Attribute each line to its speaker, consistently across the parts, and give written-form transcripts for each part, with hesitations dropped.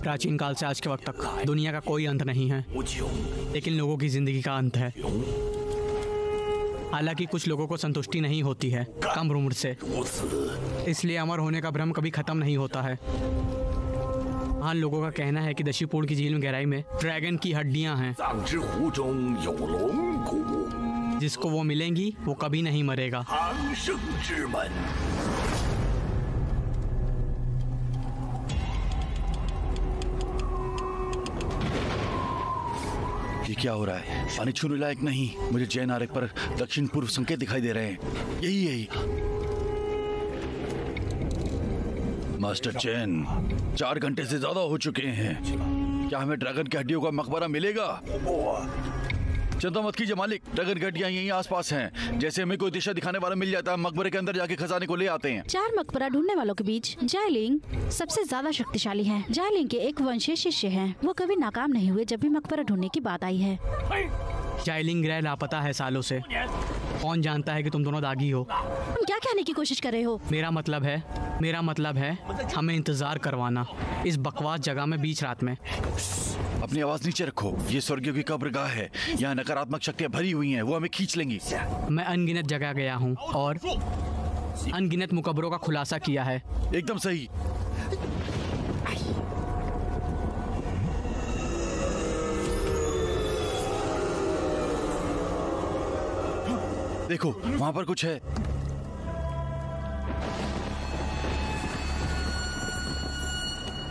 Speaker 1: प्राचीन काल से आज के वक्त तक दुनिया का कोई अंत नहीं है, लेकिन लोगों की जिंदगी का अंत है। हालांकि कुछ लोगों को संतुष्टि नहीं होती है कम उम्र से, इसलिए अमर होने का भ्रम कभी खत्म नहीं होता है। हाँ, लोगों का कहना है कि दशीपुर की झील में गहराई में ड्रैगन की हड्डियां हैं, जिसको वो मिलेंगी वो कभी नहीं मरेगा।
Speaker 2: ये क्या हो रहा है? पानी छूने लायक नहीं। मुझे जैन आरेख पर दक्षिण पूर्व संकेत दिखाई दे रहे हैं। यही मास्टर चैन, 4 घंटे से ज्यादा हो चुके हैं। क्या हमें ड्रैगन की हड्डियों का मकबरा मिलेगा? चिंता मत कीजिए मालिक, ड्रैगन की हड्डियां यहीं आसपास हैं। जैसे हमें कोई दिशा दिखाने वाला मिल जाता है, मकबरे के अंदर जाके खजाने को ले आते हैं।
Speaker 3: 4 मकबरा ढूंढने वालों के बीच जायलिंग सबसे ज्यादा शक्तिशाली हैं। जायलिंग के एक वंशीय शिष्य हैं। वो कभी नाकाम नहीं हुए जब भी मकबरा ढूंढने की बात आई है।
Speaker 1: जायलिंग ग्रह लापता है सालों से। कौन जानता है कि तुम दोनों दागी हो?
Speaker 3: तुम क्या कहने की कोशिश कर रहे हो?
Speaker 1: मेरा मतलब है हमें इंतजार करवाना इस बकवास जगह में बीच रात में।
Speaker 2: अपनी आवाज नीचे रखो। ये स्वर्गीय की कब्रगाह है। यहाँ नकारात्मक शक्तियाँ भरी हुई हैं, वो हमें खींच लेंगी।
Speaker 1: मैं अनगिनत जगह गया हूँ और अनगिनत मुकबरों का खुलासा किया है।
Speaker 2: एकदम सही। देखो, वहां पर कुछ है।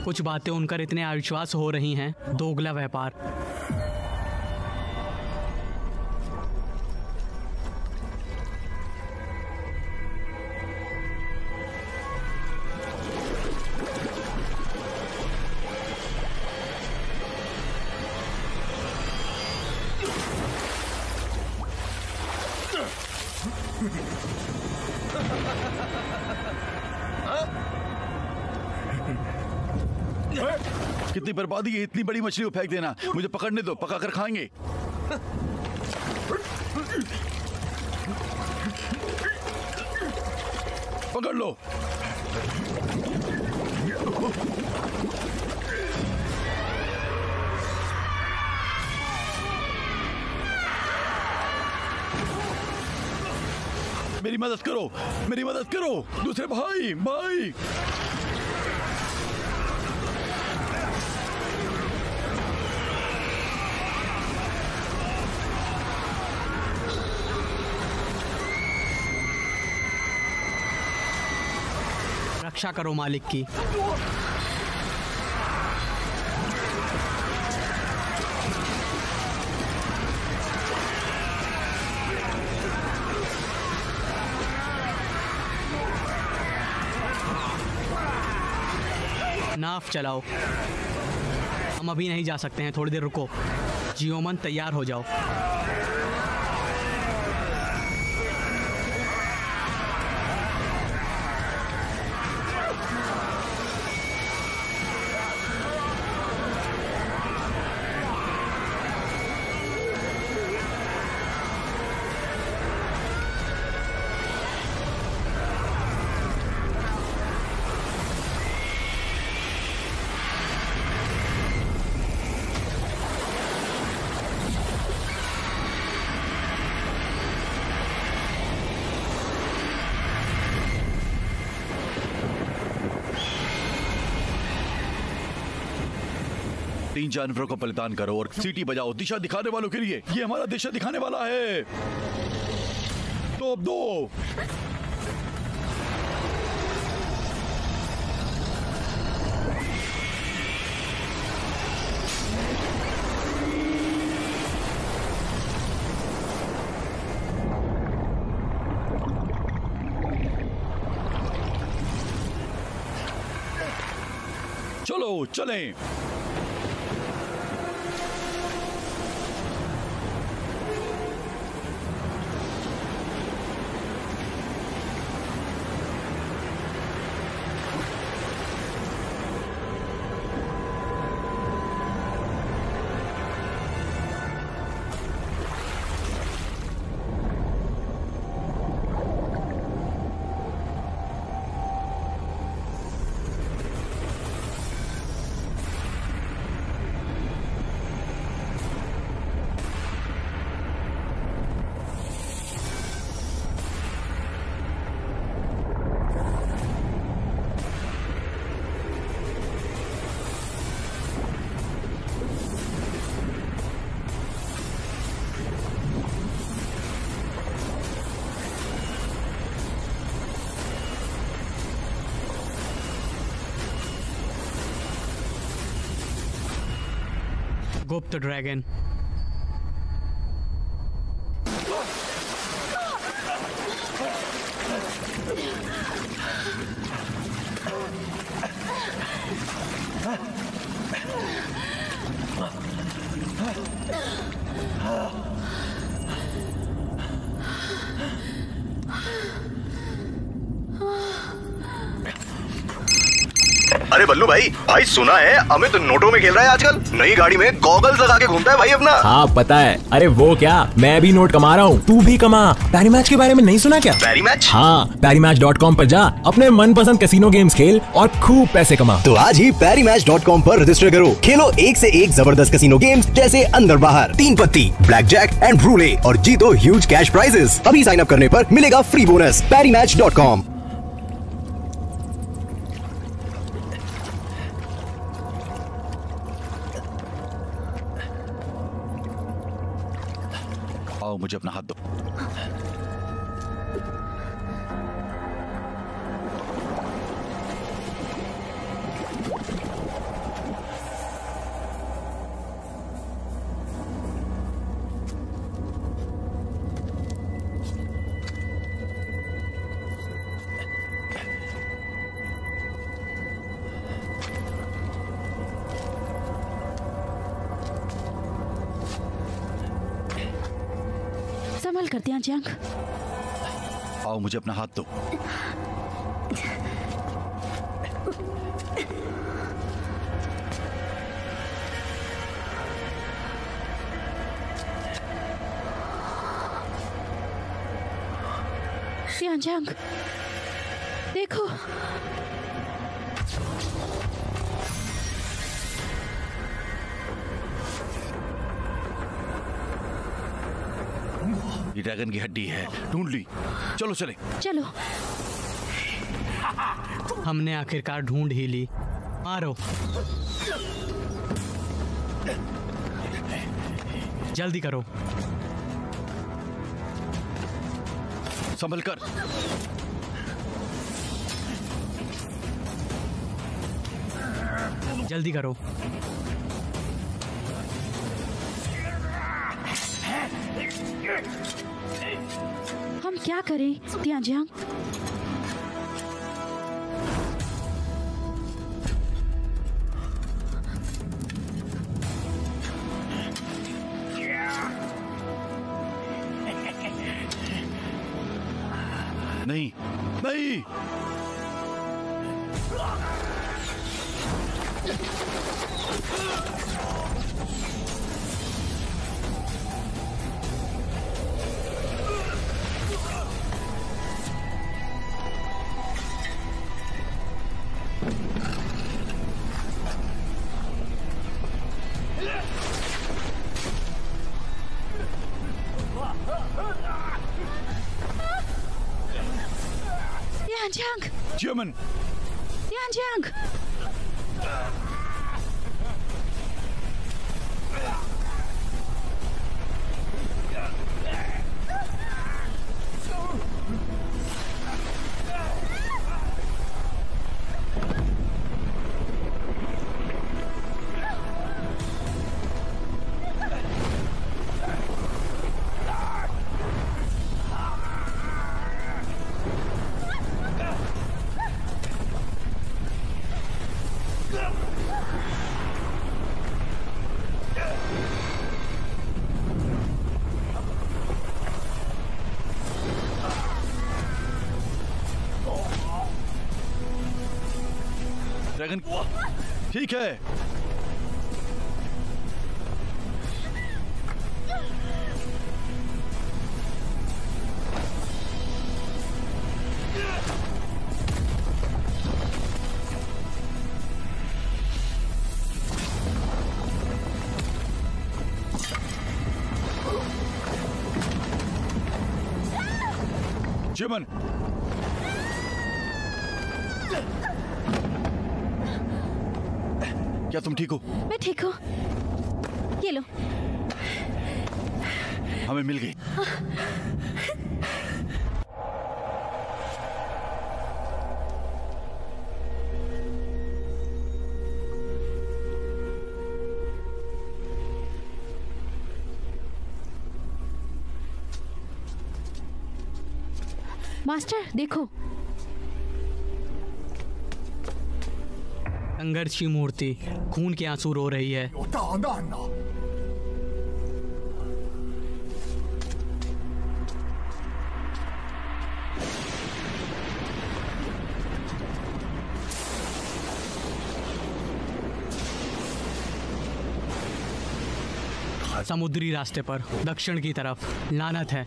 Speaker 1: कुछ बातें उनकर इतने अविश्वास हो रही हैं। दोगला व्यापार।
Speaker 2: कितनी बर्बादी है इतनी बड़ी मछली को फेंक देना। मुझे पकड़ने दो, पका कर खाएंगे। पकड़ लो। मेरी मदद करो, मेरी मदद करो दूसरे भाई।
Speaker 1: रक्षा करो मालिक की। नाफ चलाओ। हम अभी नहीं जा सकते हैं, थोड़ी देर रुको। जियोमन तैयार हो जाओ।
Speaker 2: तीन जानवरों का बलिदान करो और सीटी बजाओ दिशा दिखाने वालों के लिए। ये हमारा दिशा दिखाने वाला है। तोप दो। चलो चलें।
Speaker 1: गुप्त ड्रैगन।
Speaker 4: अरे बल्लू भाई, भाई सुना है अमित नोटों में खेल रहा है आजकल। नई गाड़ी में गॉगल्स लगा के घूमता है भाई अपना।
Speaker 5: हाँ पता है। अरे वो क्या, मैं भी नोट कमा रहा हूँ, तू भी कमा। पैरी मैच के बारे में नहीं सुना क्या?
Speaker 4: पैरी मैच?
Speaker 5: हाँ, PariMatch.com पर जा, अपने मनपसंद कैसीनो गेम्स खेल और खूब पैसे कमा।
Speaker 4: तो आज ही PariMatch.com पर रजिस्टर करो, खेलो एक से एक जबरदस्त कैसीनो गेम्स जैसे अंदर बाहर, 3 पत्ती, ब्लैक जैक एंड रूले और जीतो ह्यूज कैश प्राइजेस। अभी साइन अप करने पर मिलेगा फ्री बोनस। PariMatch.com।
Speaker 2: आओ, मुझे अपना हाथ दो।
Speaker 3: संभल कर दिया जंग।
Speaker 2: आओ, मुझे अपना हाथ दो।
Speaker 3: जंग देखो,
Speaker 2: ये ड्रैगन की हड्डी है, ढूंढ ली। चलो चले।
Speaker 3: चलो।
Speaker 1: हमने आखिरकार ढूंढ ही ली। मारो, जल्दी करो।
Speaker 2: संभल कर।
Speaker 1: जल्दी करो।
Speaker 3: हम क्या करें तियांजियांग?
Speaker 2: नहीं नहीं,
Speaker 3: तियांजियांग,
Speaker 2: जियमन।
Speaker 3: तियांजियांग।
Speaker 2: ड्रैगन ठीक है। जियमन, क्या तुम ठीक हो?
Speaker 3: मैं ठीक हूँ। ये लो।
Speaker 2: हमें मिल गई।
Speaker 3: मास्टर देखो,
Speaker 1: संघर्ष की मूर्ति खून के आंसू रो रही है।
Speaker 6: 有大难呐！
Speaker 1: समुद्री रास्ते पर दक्षिण की तरफ लानत है।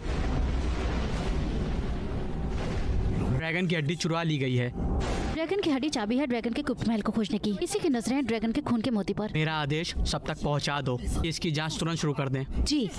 Speaker 1: ड्रैगन की हड्डी चुरा ली गई है।
Speaker 3: ड्रैगन की हड्डी चाबी है ड्रैगन के गुप्त महल को खोजने की। इसी की नजरें हैं ड्रैगन के खून के मोती पर।
Speaker 1: मेरा आदेश सब तक पहुंचा दो। इसकी जांच तुरंत शुरू कर दें।
Speaker 3: जी।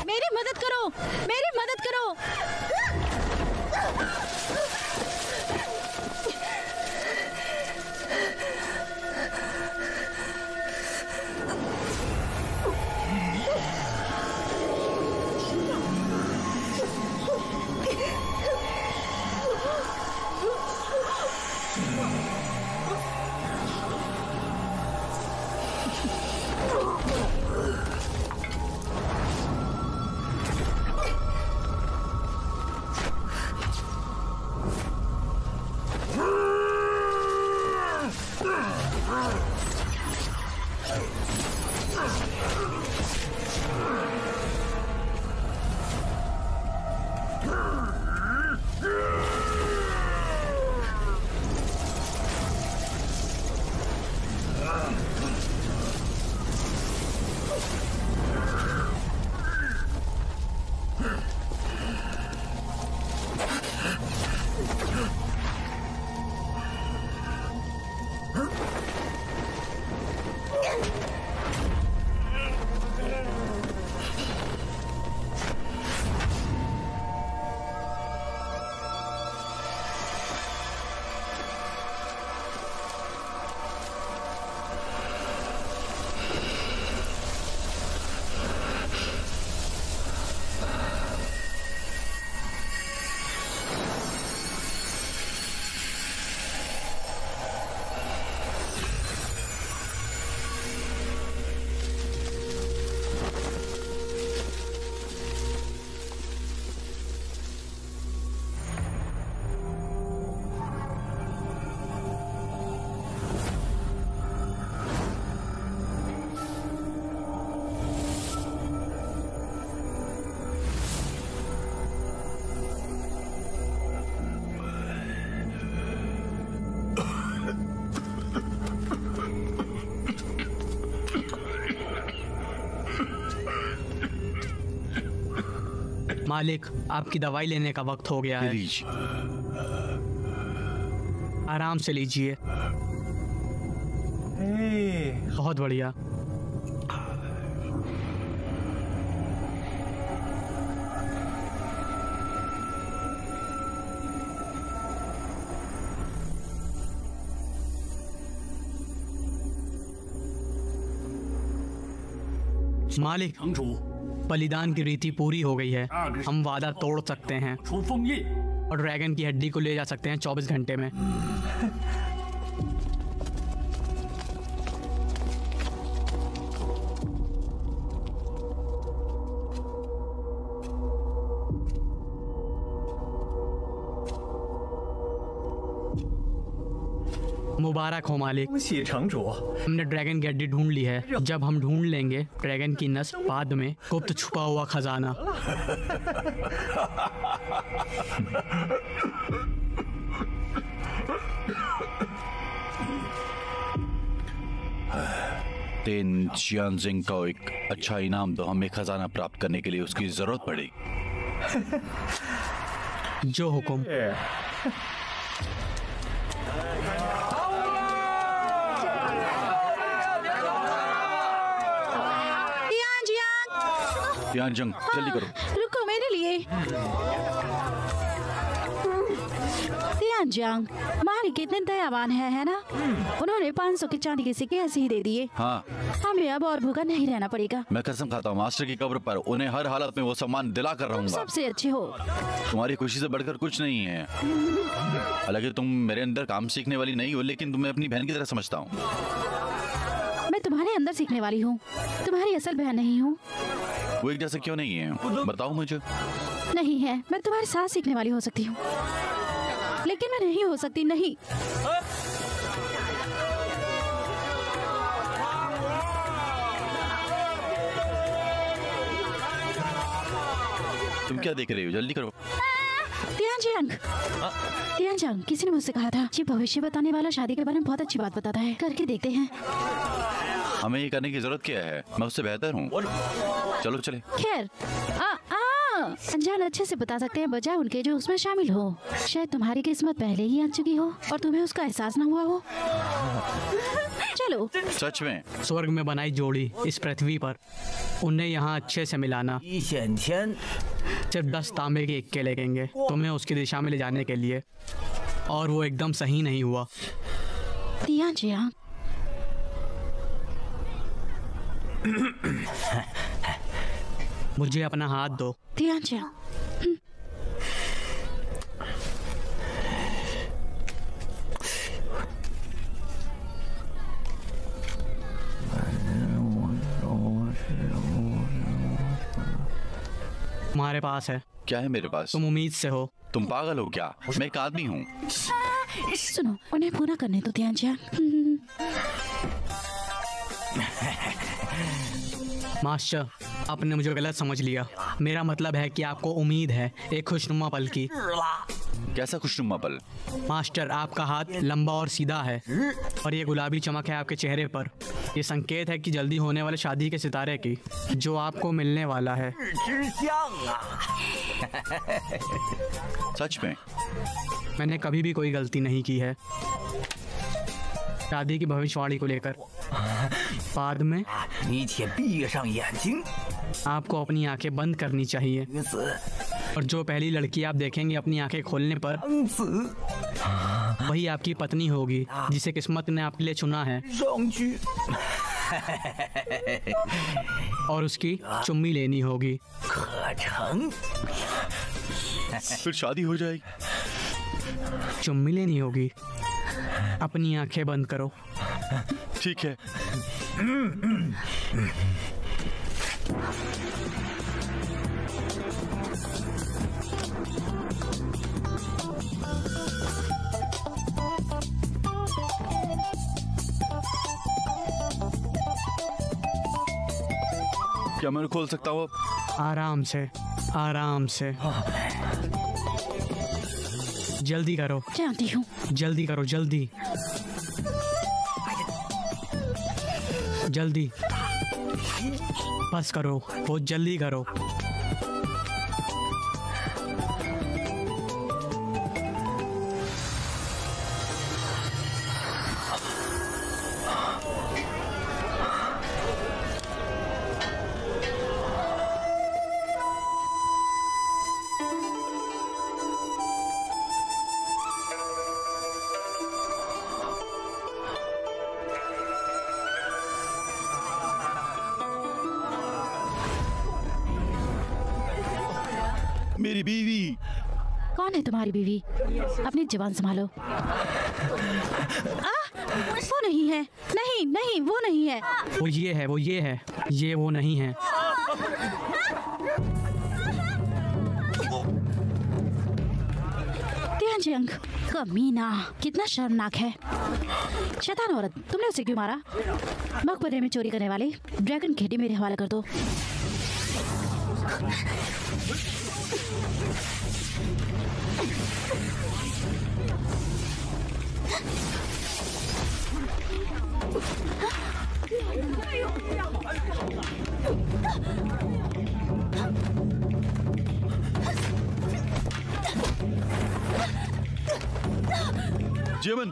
Speaker 3: मेरी मदद करो, मेरी मदद करो।
Speaker 1: मालिक, आपकी दवाई लेने का वक्त हो गया है।
Speaker 2: लीजिए।
Speaker 1: आराम से लीजिए। बहुत बढ़िया। मालिक,
Speaker 6: 城主
Speaker 1: बलिदान की रीति पूरी हो गई है। हम वादा तोड़ सकते हैं
Speaker 6: 出枫叶，
Speaker 1: और ड्रैगन की हड्डी को ले जा सकते हैं 24 घंटे में। मुबारक हो मालिक।
Speaker 5: 恭喜城主。
Speaker 1: हमने ड्रैगन की हड्डी ढूंढ ली है। जब हम ढूंढ लेंगे ड्रैगन की नस बाद में गुप्त छुपा हुआ खजाना।
Speaker 2: तेन चियांजिंग को एक अच्छा इनाम दो। हमें खजाना प्राप्त करने के लिए उसकी जरूरत पड़ेगी।
Speaker 1: जो हुकुम।
Speaker 2: चियांजिंग, जल्दी करो।
Speaker 3: रुको मेरे लिए। तियान जियांग, मालिक कितने दयावान है ना? उन्होंने 500 के चांदी के सिक्के ऐसे ही दे दिए।
Speaker 2: हाँ,
Speaker 3: हमें अब और भूखा नहीं रहना पड़ेगा।
Speaker 2: मैं कसम खाता हूँ मास्टर की कब्र पर उन्हें हर हालत में वो सम्मान दिला कर रहूंगा।
Speaker 3: सबसे अच्छे हो।
Speaker 2: तुम्हारी खुशी से बढ़कर कुछ नहीं है। हालांकि तुम मेरे अंदर काम सीखने वाली नहीं हो, लेकिन तुम्हें अपनी बहन की तरह समझता हूँ।
Speaker 3: मैं तुम्हारे अंदर सीखने वाली हूँ, तुम्हारी असल बहन नहीं हूँ।
Speaker 2: वो एक जैसे क्यों नहीं है, बताओ मुझे।
Speaker 3: नहीं है, मैं तुम्हारे साथ सीखने वाली हो सकती हूँ, लेकिन मैं नहीं हो सकती। नहीं,
Speaker 2: तुम क्या देख रही हो, जल्दी करो।
Speaker 3: तियान जियांग, किसी ने मुझसे कहा था कि भविष्य बताने वाला शादी के बारे में बहुत अच्छी बात बताता है। करके देखते हैं।
Speaker 2: हमें ये करने की जरूरत क्या है, मैं उससे बेहतर हूँ। चलो चले।
Speaker 3: खैर, अनजान अच्छे से बता सकते हैं बजाय उनके जो उसमें शामिल हो। शायद तुम्हारी किस्मत पहले ही आ चुकी हो और तुम्हें उसका एहसास न हुआ हो। चलो।
Speaker 2: सच में
Speaker 1: स्वर्ग में बनाई जोड़ी इस पृथ्वी पर, उन्हें यहाँ अच्छे से मिलाना। सिर्फ 10 तांबे के इक्के लगेंगे तुम्हें उसकी दिशा में ले जाने के लिए, और वो एकदम सही नहीं हुआ।
Speaker 3: तियान जियांग,
Speaker 1: मुझे अपना हाथ दो।
Speaker 3: तियान जियांग,
Speaker 1: तुम्हारे पास है।
Speaker 2: क्या है मेरे पास?
Speaker 1: तुम उम्मीद से हो।
Speaker 2: तुम पागल हो क्या? मैं एक आदमी हूँ।
Speaker 3: सुनो, उन्हें पूरा करने दो तियान जियांग।
Speaker 1: मास्टर, आपने मुझे गलत समझ लिया। मेरा मतलब है कि आपको उम्मीद है एक खुशनुमा पल की।
Speaker 2: कैसा खुशनुमा पल?
Speaker 1: मास्टर, आपका हाथ लंबा और सीधा है और ये गुलाबी चमक है आपके चेहरे पर। ये संकेत है कि जल्दी होने वाले शादी के सितारे की, जो आपको मिलने वाला है।
Speaker 2: सच में?
Speaker 1: मैंने कभी भी कोई गलती नहीं की है शादी की भविष्यवाणी को लेकर। बाद में आपको अपनी आंखें बंद करनी चाहिए, और जो पहली लड़की आप देखेंगे अपनी आंखें खोलने पर, वही आपकी पत्नी होगी जिसे किस्मत ने आपके लिए चुना है, और उसकी चुम्मी लेनी होगी।
Speaker 2: फिर शादी हो जाएगी।
Speaker 1: चुम्मी लेनी होगी। अपनी आंखें बंद करो।
Speaker 2: ठीक है। क्या मैं खोल सकता हूँ अब?
Speaker 1: आराम से, आराम से। जल्दी करो।
Speaker 3: जानती हूँ।
Speaker 1: जल्दी करो, जल्दी जल्दी। बस करो, बहुत जल्दी करो।
Speaker 2: मेरी बीवी।
Speaker 3: कौन है तुम्हारी बीवी? अपनी जुबान संभालो। वो नहीं है। नहीं नहीं, वो नहीं है।
Speaker 1: वो ये है, वो ये है, ये वो नहीं है।
Speaker 3: तियान जियांग, कमीना, कितना शर्मनाक है। शैतान औरत, तुमने उसे क्यों मारा? मकबरे में चोरी करने वाले, ड्रैगन खेती मेरे हवाले कर दो।
Speaker 2: जेमन,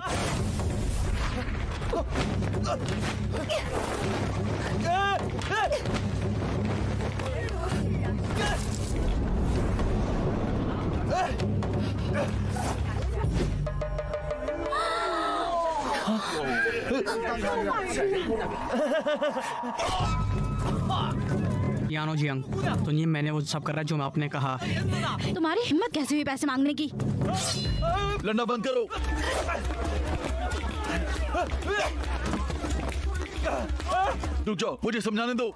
Speaker 1: यानो जियांग, तो ये मैंने वो सब कर रहा जो मैं आपने कहा।
Speaker 3: तुम्हारी हिम्मत कैसे हुई पैसे मांगने की?
Speaker 2: लड़ना बंद करो। रुक जाओ, मुझे समझाने दो।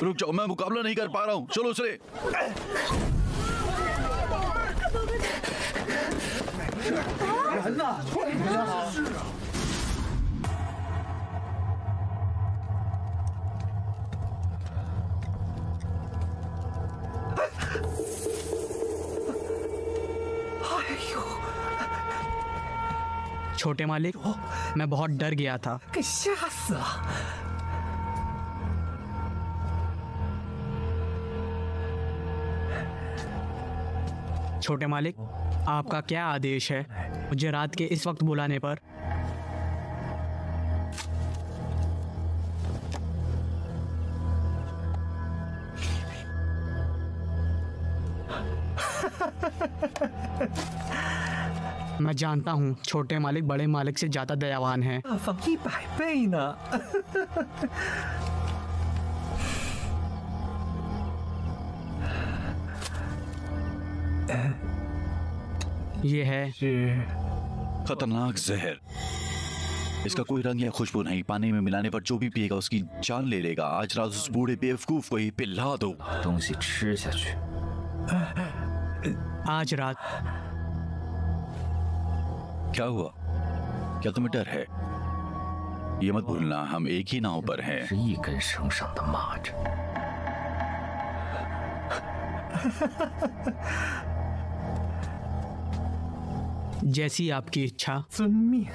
Speaker 2: रुक जाओ, मैं मुकाबला नहीं कर पा रहा हूँ। चलो चले।
Speaker 1: छोटे मालिक, मैं बहुत डर गया था। छोटे मालिक, आपका क्या आदेश है मुझे रात के इस वक्त बुलाने पर? मैं जानता हूँ छोटे मालिक बड़े मालिक से ज्यादा दयावान हैं।
Speaker 6: 放100倍呢。
Speaker 1: ये है
Speaker 2: खतरनाक जहर। इसका कोई रंग या खुशबू नहीं। पानी में मिलाने पर जो भी पिएगा उसकी जान ले लेगा। आज रात उस बूढ़े बेवकूफ को ही पिला दो।
Speaker 6: 东西吃下去。
Speaker 1: आज रात।
Speaker 2: क्या हुआ? क्या तुम्हें डर है? ये मत भूलना, हम एक ही नाव पर हैं।
Speaker 6: 是一根绳上的蚂蚱。
Speaker 1: जैसी आपकी इच्छा।
Speaker 6: 遵命。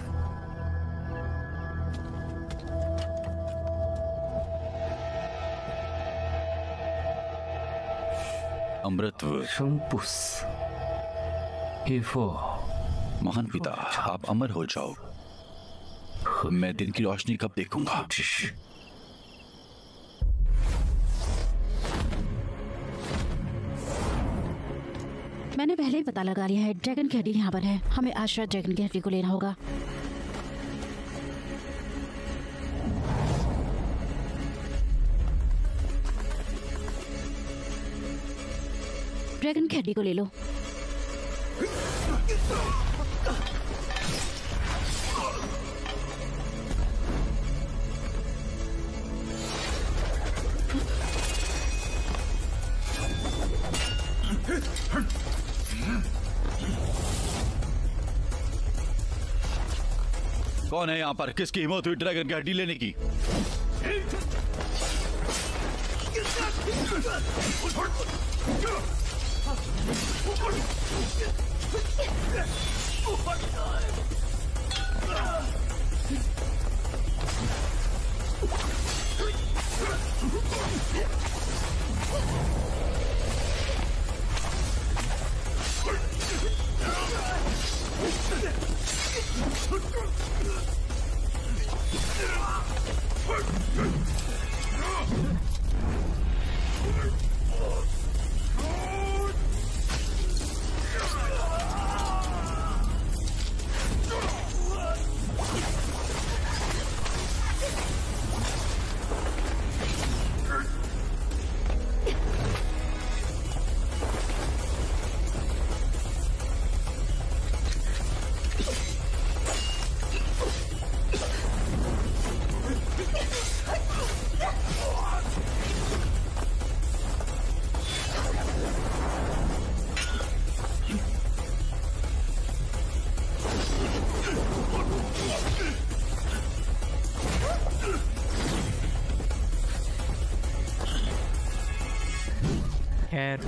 Speaker 2: अमृतत्व।
Speaker 6: 生不死。义父，
Speaker 2: महान पिता, आप अमर हो जाओ। मैं दिन की रोशनी कब देखूंगा?
Speaker 6: 之事。
Speaker 3: मैंने पहले ही पता लगा लिया है, ड्रैगन की हड्डी यहाँ पर है। हमें आज रात ड्रैगन की हड्डी को लेना होगा। ड्रैगन की हड्डी को ले लो।
Speaker 2: कौन है यहाँ पर? किसकी हिम्मत हुई ड्रैगन की हड्डी लेने की?
Speaker 1: खैर,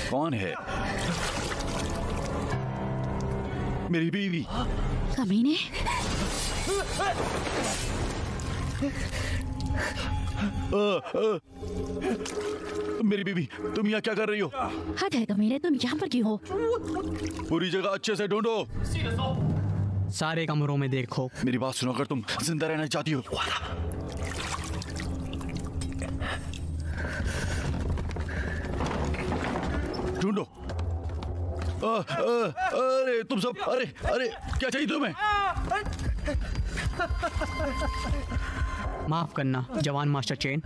Speaker 2: कौन है? मेरी बीवी।
Speaker 3: कमीने,
Speaker 2: मेरी बीवी, तुम यहाँ क्या कर रही हो?
Speaker 3: हट है कमीने, तुम यहाँ पर क्यों हो?
Speaker 2: पूरी जगह अच्छे से ढूंढो।
Speaker 1: सारे कमरों में देखो।
Speaker 2: मेरी बात सुनो, अगर तुम जिंदा रहना चाहती हो ढूंढो। अरे तुम सब, अरे अरे क्या चाहिए तुम्हें?
Speaker 1: माफ करना जवान मास्टर चेन,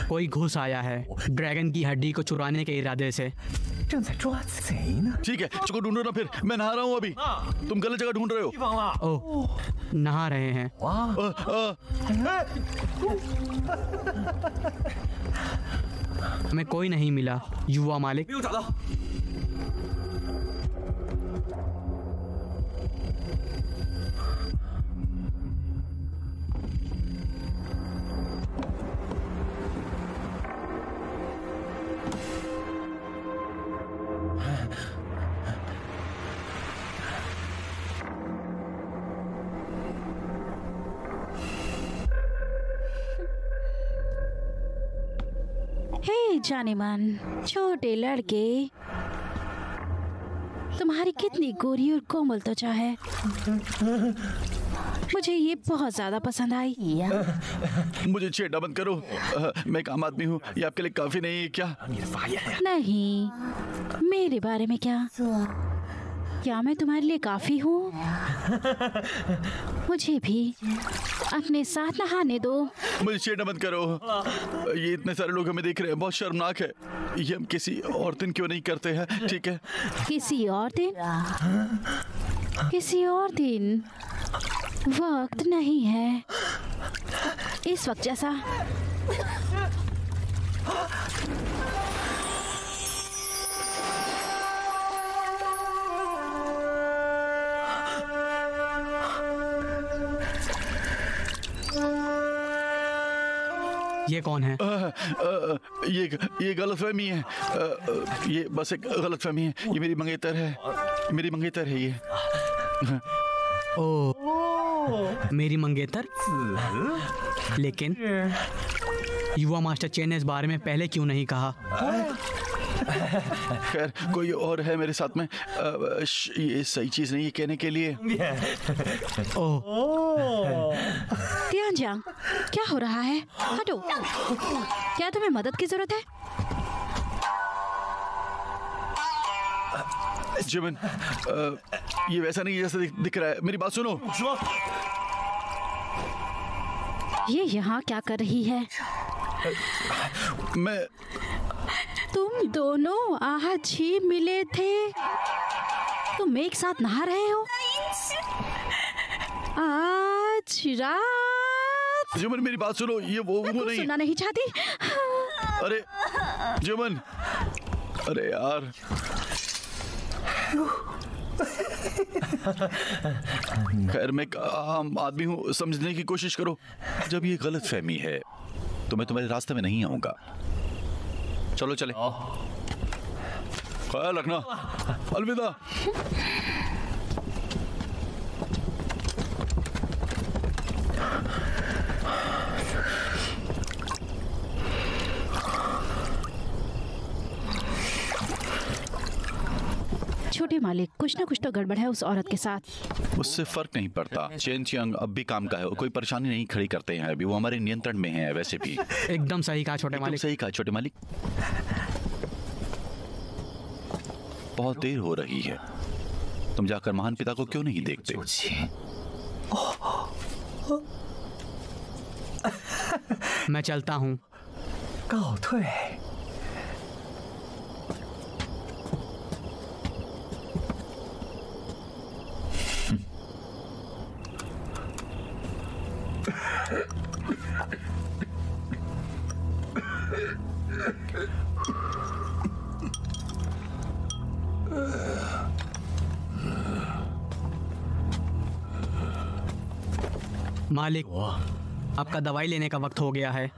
Speaker 1: कोई घुस आया है ड्रैगन की हड्डी को चुराने के इरादे से।
Speaker 6: 正在抓贼呢。
Speaker 2: ठीक है, चुको ढूंढो ना फिर। मैं नहा रहा हूँ अभी। तुम गलत जगह ढूंढ रहे हो।
Speaker 6: 地方了。
Speaker 1: ओह, नहा रहे हैं।
Speaker 6: 哇，
Speaker 1: हमें कोई नहीं मिला युवा मालिक।
Speaker 6: 没有找到。
Speaker 3: हे जाने मन, छोटे लड़के, तुम्हारी कितनी गोरी और कोमल त्वचा है। मुझे ये बहुत ज्यादा पसंद आई।
Speaker 2: मुझे छेड़ना बंद करो। मैं एक आम आदमी हूँ, ये आपके लिए काफी नहीं है क्या?
Speaker 6: 你的发言呀。
Speaker 3: नहीं, मेरे बारे में क्या? क्या मैं तुम्हारे लिए काफी हूँ? मुझे भी अपने साथ नहाने दो।
Speaker 2: मुझे छेड़ना बंद करो। ये इतने सारे लोग हमें देख रहे हैं, बहुत शर्मनाक है। ये हम किसी और दिन क्यों नहीं करते हैं? ठीक है,
Speaker 3: किसी और दिन? किसी और दिन वक्त नहीं है इस वक्त जैसा।
Speaker 1: ये कौन है?
Speaker 2: ये गलतफहमी है। ये बस एक गलतफहमी है। ये मेरी मंगेतर है, मेरी मंगेतर है ये।
Speaker 1: ओह, मेरी मंगेतर। लेकिन युवा मास्टर चेन ने इस बारे में पहले क्यों नहीं कहा?
Speaker 2: खैर, कोई और है मेरे साथ में। ये सही चीज नहीं है कहने के लिए।
Speaker 1: ओह,
Speaker 3: तियानजियांग, क्या हो रहा है? हटो। क्या तुम्हें मदद की जरूरत है?
Speaker 2: जिमिन, ये वैसा नहीं है जैसा दिख रहा है। मेरी बात सुनो।
Speaker 6: 说，
Speaker 3: ये यहाँ क्या कर रही है?
Speaker 2: मैं
Speaker 3: तुम दोनों आज ही मिले थे। तुम एक साथ नहा रहे हो आज रात?
Speaker 2: जिमिन, मेरी बात सुनो। ये वो
Speaker 3: मैं कुछ
Speaker 2: नहीं।
Speaker 3: सुनना नहीं चाहती।
Speaker 2: अरे जिमिन, अरे यार। खैर, मैं एक आम आदमी हूँ, समझने की कोशिश करो। जब ये गलत फहमी है तो मैं तुम्हारे रास्ते में नहीं आऊंगा। चलो चले। ख्याल रखना। अलविदा।
Speaker 3: छोटे मालिक, कुछ ना कुछ तो गड़बड़ है उस औरत के साथ।
Speaker 2: उससे फर्क नहीं पड़ता। चेन चियांग अब भी काम का है, कोई परेशानी नहीं खड़ी करते हैं अभी। वो हमारे नियंत्रण में है। वैसे भी
Speaker 1: एकदम सही कहा छोटे
Speaker 2: एकदम
Speaker 1: मालिक।
Speaker 2: सही कहा छोटे मालिक। बहुत देर हो रही है, तुम जाकर महान पिता को क्यों नहीं देखते?
Speaker 6: 就擒。
Speaker 1: मैं चलता हूँ।
Speaker 6: 告退。
Speaker 2: अ
Speaker 1: मालिक, आपका दवाई लेने का वक्त हो गया है।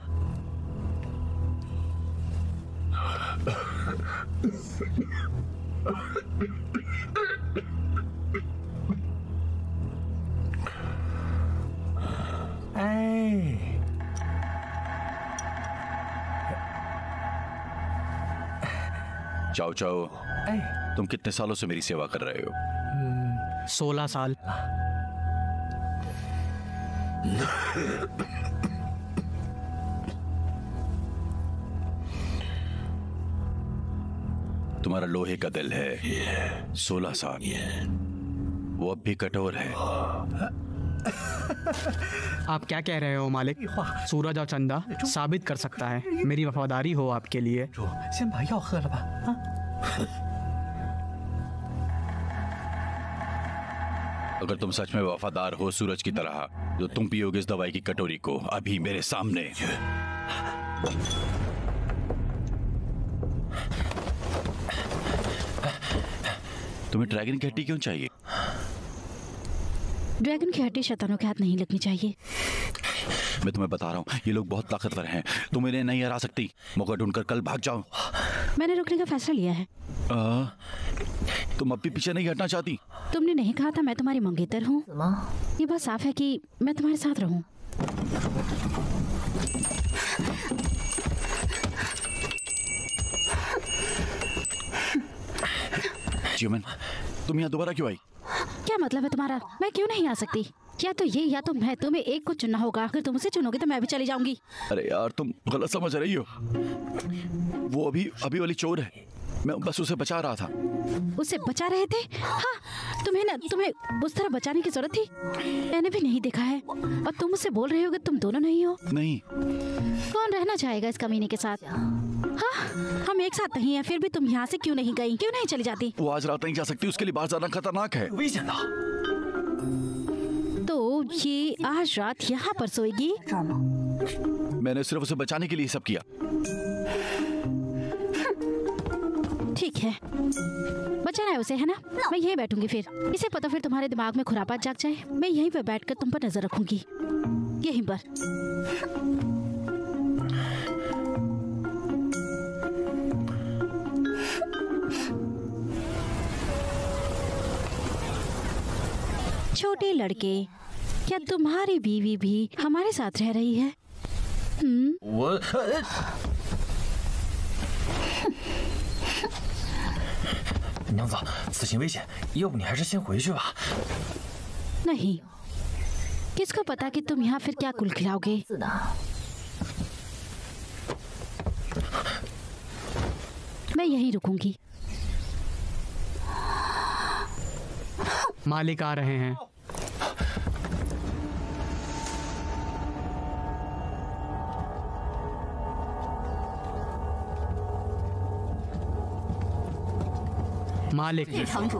Speaker 2: चाओ चाओ, तुम कितने सालों से मेरी सेवा कर रहे हो?
Speaker 1: 16 साल।
Speaker 2: तुम्हारा लोहे का दिल है। 16 साल, वो अब भी कठोर है।
Speaker 1: आप क्या कह रहे हो मालिक? सूरज और चंदा साबित कर सकता है मेरी वफादारी हो आपके लिए।
Speaker 6: 先把药喝了吧。啊，
Speaker 2: अगर तुम सच में वफादार हो सूरज की तरह, जो तुम पियोगे इस दवाई की कटोरी को अभी मेरे सामने। तुम्हें ड्रैगन की हड्डी क्यों चाहिए?
Speaker 3: ड्रैगन की हड्डी शैतानों के हाथ नहीं लगनी चाहिए।
Speaker 2: मैं तुम्हें बता रहा हूँ, ये लोग बहुत ताकतवर हैं, तुम इन्हें नहीं हरा सकती। मौका ढूंढकर कल भाग जाओ।
Speaker 3: मैंने रुकने का फैसला लिया है।
Speaker 2: तुम अब भी पीछे नहीं हटना चाहती?
Speaker 3: तुमने नहीं कहा था मैं तुम्हारी मंगेतर हूँ? ये बात साफ है कि मैं तुम्हारे साथ रहूं।
Speaker 2: जीवन, तुम यहाँ दोबारा क्यों आई?
Speaker 3: क्या मतलब है तुम्हारा? मैं क्यों नहीं आ सकती? या तो ये या तो मैं। तुम्हें एक को चुनना होगा। अगर तुम उसे चुनोगे तो मैं भी चली जाऊंगी।
Speaker 2: अरे यार, तुम गलत समझ रही हो। वो अभी वाली चोर है, मैं बस उसे बचा रहा था।
Speaker 3: उसे बचा रहे थे? हाँ, तुम्हें उस तरह बचाने की जरूरत थी? मैंने भी नहीं देखा है। और तुम मुझसे बोल रहे हो कि तुम दोनों नहीं हो?
Speaker 2: नहीं।
Speaker 3: कौन रहना चाहेगा इस कमीने के साथ? हाँ, हम एक साथ नहीं हैं, फिर भी तुम यहाँ से क्यों नहीं गई? क्यों नहीं चली जाती?
Speaker 2: वो आज रात नहीं जा सकती, उसके लिए बाहर जाना खतरनाक है।
Speaker 6: 危险的。
Speaker 3: तो ये आज रात यहाँ पर सोएगी?
Speaker 2: मैंने सिर्फ उसे बचाने के लिए सब किया।
Speaker 3: ठीक है, बचाना है उसे, है ना? मैं यहीं बैठूंगी फिर। इसे पता फिर तुम्हारे दिमाग में खुरापात जाग जाए। मैं यहीं पर बैठकर तुम पर नजर रखूंगी, यहीं पर। छोटे लड़के, क्या तुम्हारी बीवी भी हमारे साथ रह रही है?
Speaker 6: 我娘子，此行危险，要不你还是先回去吧。
Speaker 3: नहीं, किसको पता कि तुम यहाँ फिर क्या कुल खिलाओगे? मैं यहीं रुकूंगी।
Speaker 1: मालिक आ रहे हैं। मालिक,
Speaker 7: 城主，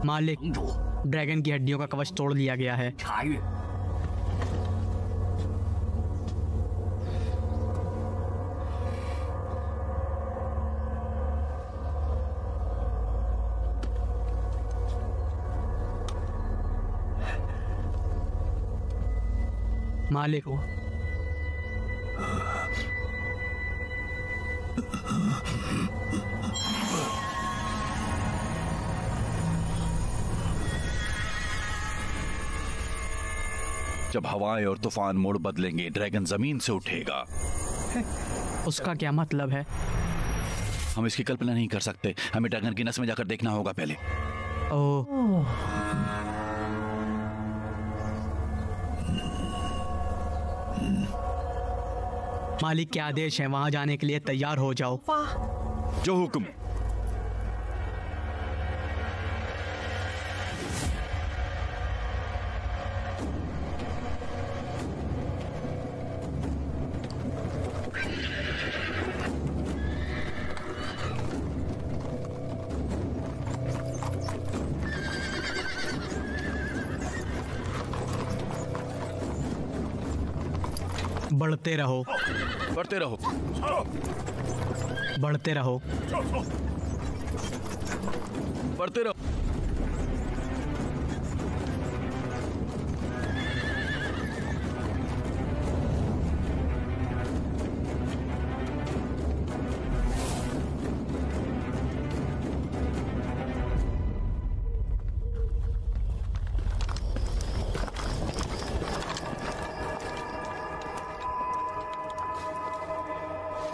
Speaker 1: मालिक, ड्रैगन की हड्डियों का कवच तोड़ लिया गया है।
Speaker 7: 查阅。
Speaker 1: मालिक,
Speaker 2: जब हवाएं और तूफान मोड़ बदलेंगे, ड्रैगन जमीन से उठेगा।
Speaker 1: उसका क्या मतलब है?
Speaker 2: हम इसकी कल्पना नहीं कर सकते। हमें ड्रैगन की नस में जाकर देखना होगा पहले।
Speaker 1: ओह, मालिक के आदेश है, वहां जाने के लिए तैयार हो जाओ।
Speaker 2: जो हुक्म।
Speaker 1: बढ़ते रहो,
Speaker 2: बढ़ते रहो,
Speaker 1: बढ़ते रहो,
Speaker 2: बढ़ते रहो।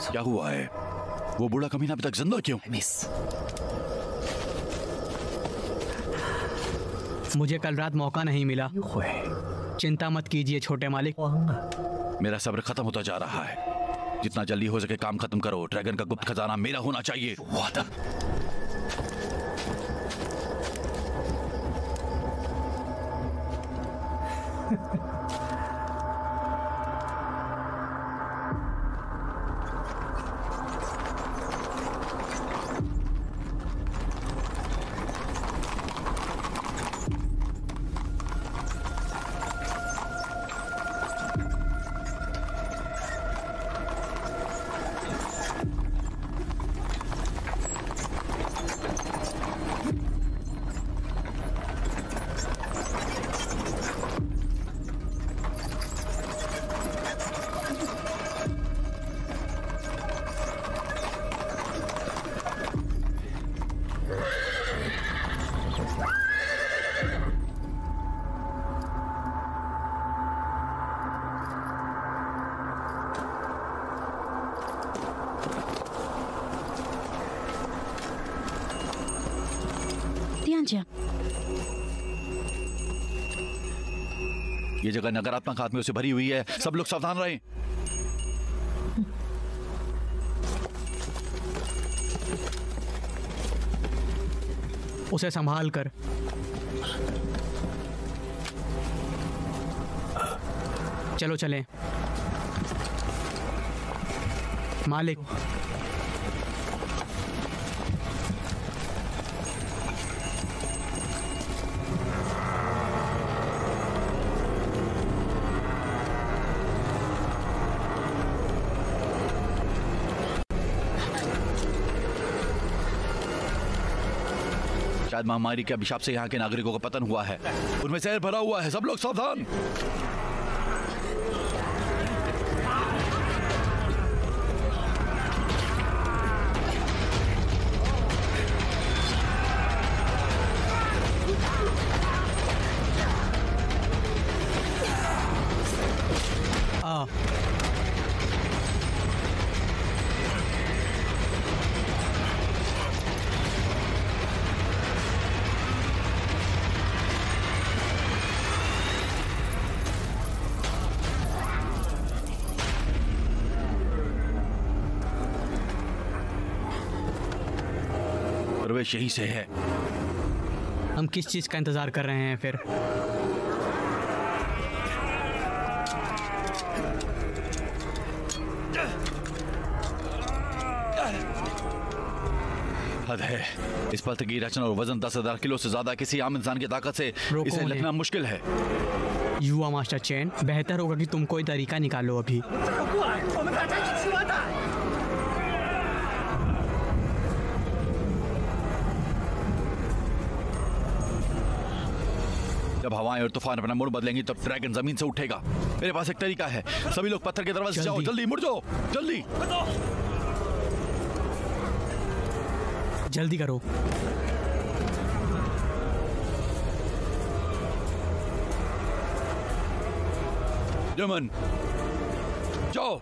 Speaker 2: क्या हुआ है? वो बूढ़ा कमीना अभी तक जिंदा क्यों?
Speaker 6: मिस,
Speaker 1: मुझे कल रात मौका नहीं मिला। चिंता मत कीजिए छोटे मालिक।
Speaker 2: मेरा सब्र खत्म होता जा रहा है। जितना जल्दी हो सके काम खत्म करो। ड्रैगन का गुप्त खजाना मेरा होना चाहिए। वादा। ये जगह नकारात्मक आदमियों से भरी हुई है। सब लोग सावधान रहें।
Speaker 1: उसे संभाल कर। चलो चलें। मालिक,
Speaker 2: शायद महामारी के अभिशाप से यहाँ के नागरिकों का पतन हुआ है। उनमें जहर भरा हुआ है। सब लोग सावधान। प्रवेश यहीं से है।
Speaker 1: हम किस चीज का इंतजार कर रहे हैं फिर?
Speaker 2: हद है। इस पत्र की रचना और वजन 10,000 किलो से ज्यादा। किसी आम इंसान की ताकत से इसे लिखना मुश्किल है।
Speaker 1: युवा मास्टर चैन, बेहतर होगा कि तुम कोई तरीका निकालो अभी।
Speaker 2: जब हवाएं और तूफान अपना मुड़ बदलेंगी तब ड्रैगन जमीन से उठेगा। मेरे पास एक तरीका है। सभी लोग पत्थर के दरवाजे से जाओ। जल्दी मुड़ जाओ, जल्दी
Speaker 1: जल्दी करो।
Speaker 2: यमन जाओ।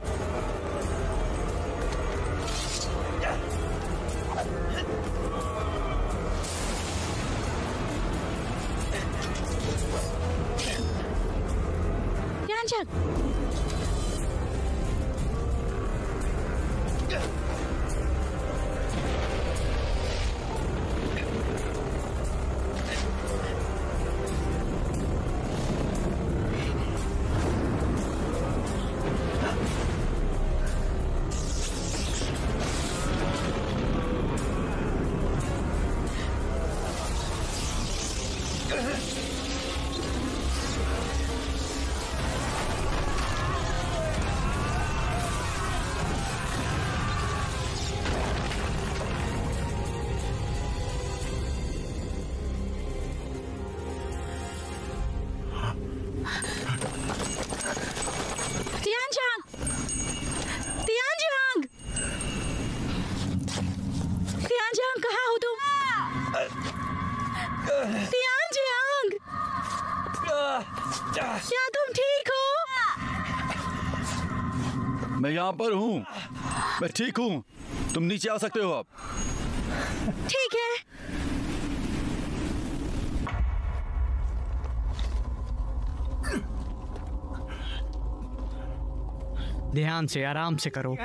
Speaker 3: क्या तुम ठीक हो?
Speaker 2: मैं यहाँ पर हूँ, मैं ठीक हूँ। तुम नीचे आ सकते हो अब।
Speaker 3: ठीक है।
Speaker 1: ध्यान से, आराम से करो।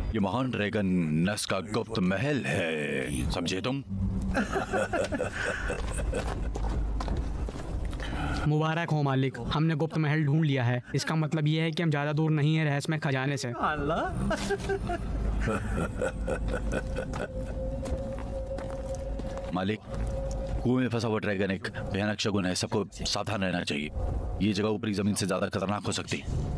Speaker 2: ये महान ड्रैगन नस का गुप्त महल है, समझे तुम?
Speaker 1: मुबारक हो मालिक, हमने गुप्त महल ढूंढ लिया है। इसका मतलब यह है कि हम ज्यादा दूर नहीं है रहस्यमय खजाने से।
Speaker 2: मालिक, कुएं में फंसा हुआ ड्रैगन एक भयानक शगुन है। सबको सावधान रहना चाहिए। ये जगह ऊपरी जमीन से ज्यादा खतरनाक हो सकती है।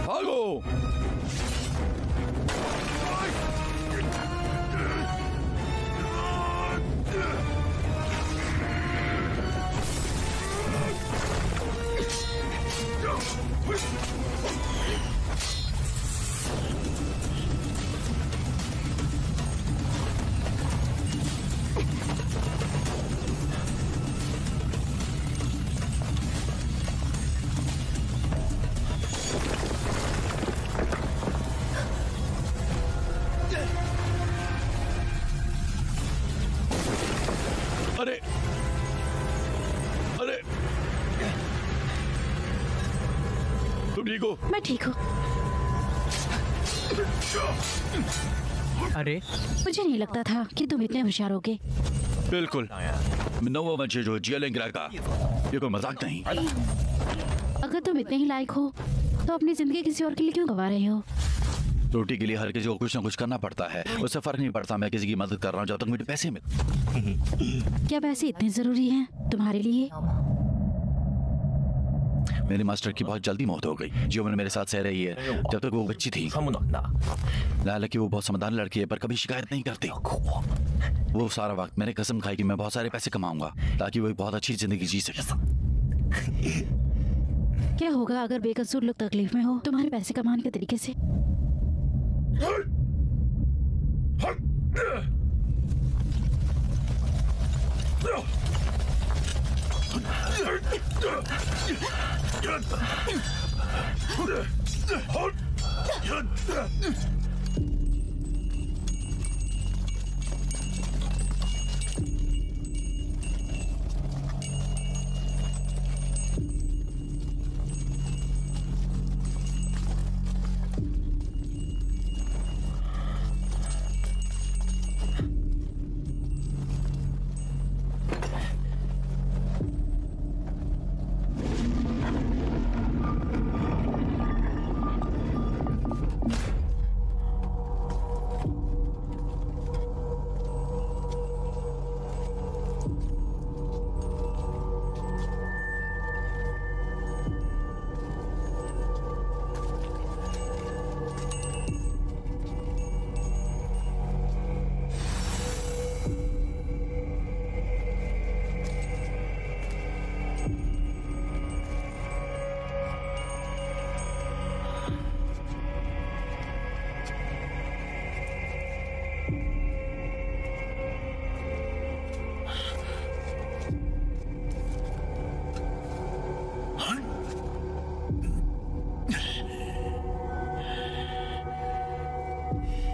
Speaker 2: भागो! अरे अरे, तुम ठीक हो?
Speaker 3: मैं ठीक हूँ।
Speaker 1: अरे
Speaker 3: मुझे नहीं लगता था कि तुम इतने होशियार होगे।
Speaker 2: बिल्कुल, नवा बच्चे जो जेलेंग्रा का, ये कोई मजाक नहीं।
Speaker 3: अगर तुम इतने ही लायक हो तो अपनी जिंदगी किसी और के लिए क्यों गवा रहे हो?
Speaker 2: रोटी के लिए हर किसी को कुछ ना कुछ करना पड़ता है। उससे फर्क नहीं पड़ता मैं किसी की मदद कर रहा हूँ जब तक मुझे पैसे मिले।
Speaker 3: क्या पैसे इतने जरूरी हैं तुम्हारे लिए?
Speaker 2: मेरे मास्टर की बहुत जल्दी मौत हो गई। जीवन मेरे साथ सह रही है जब तक वो बच्ची थी। हालांकि वो बहुत समझदार लड़की है पर कभी शिकायत नहीं करती। वो सारा वक्त मैंने कसम खाई कि मैं बहुत सारे पैसे कमाऊंगा ताकि वो एक बहुत अच्छी जिंदगी जी सके।
Speaker 3: क्या होगा अगर बेकसूर लोग तकलीफ में हो तुम्हारे पैसे कमाने के तरीके से?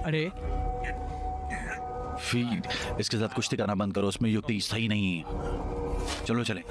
Speaker 1: अरे
Speaker 2: फीड, इसके साथ कुश्ती करना बंद करो, उसमें युक्ति सही नहीं है। चलो चले।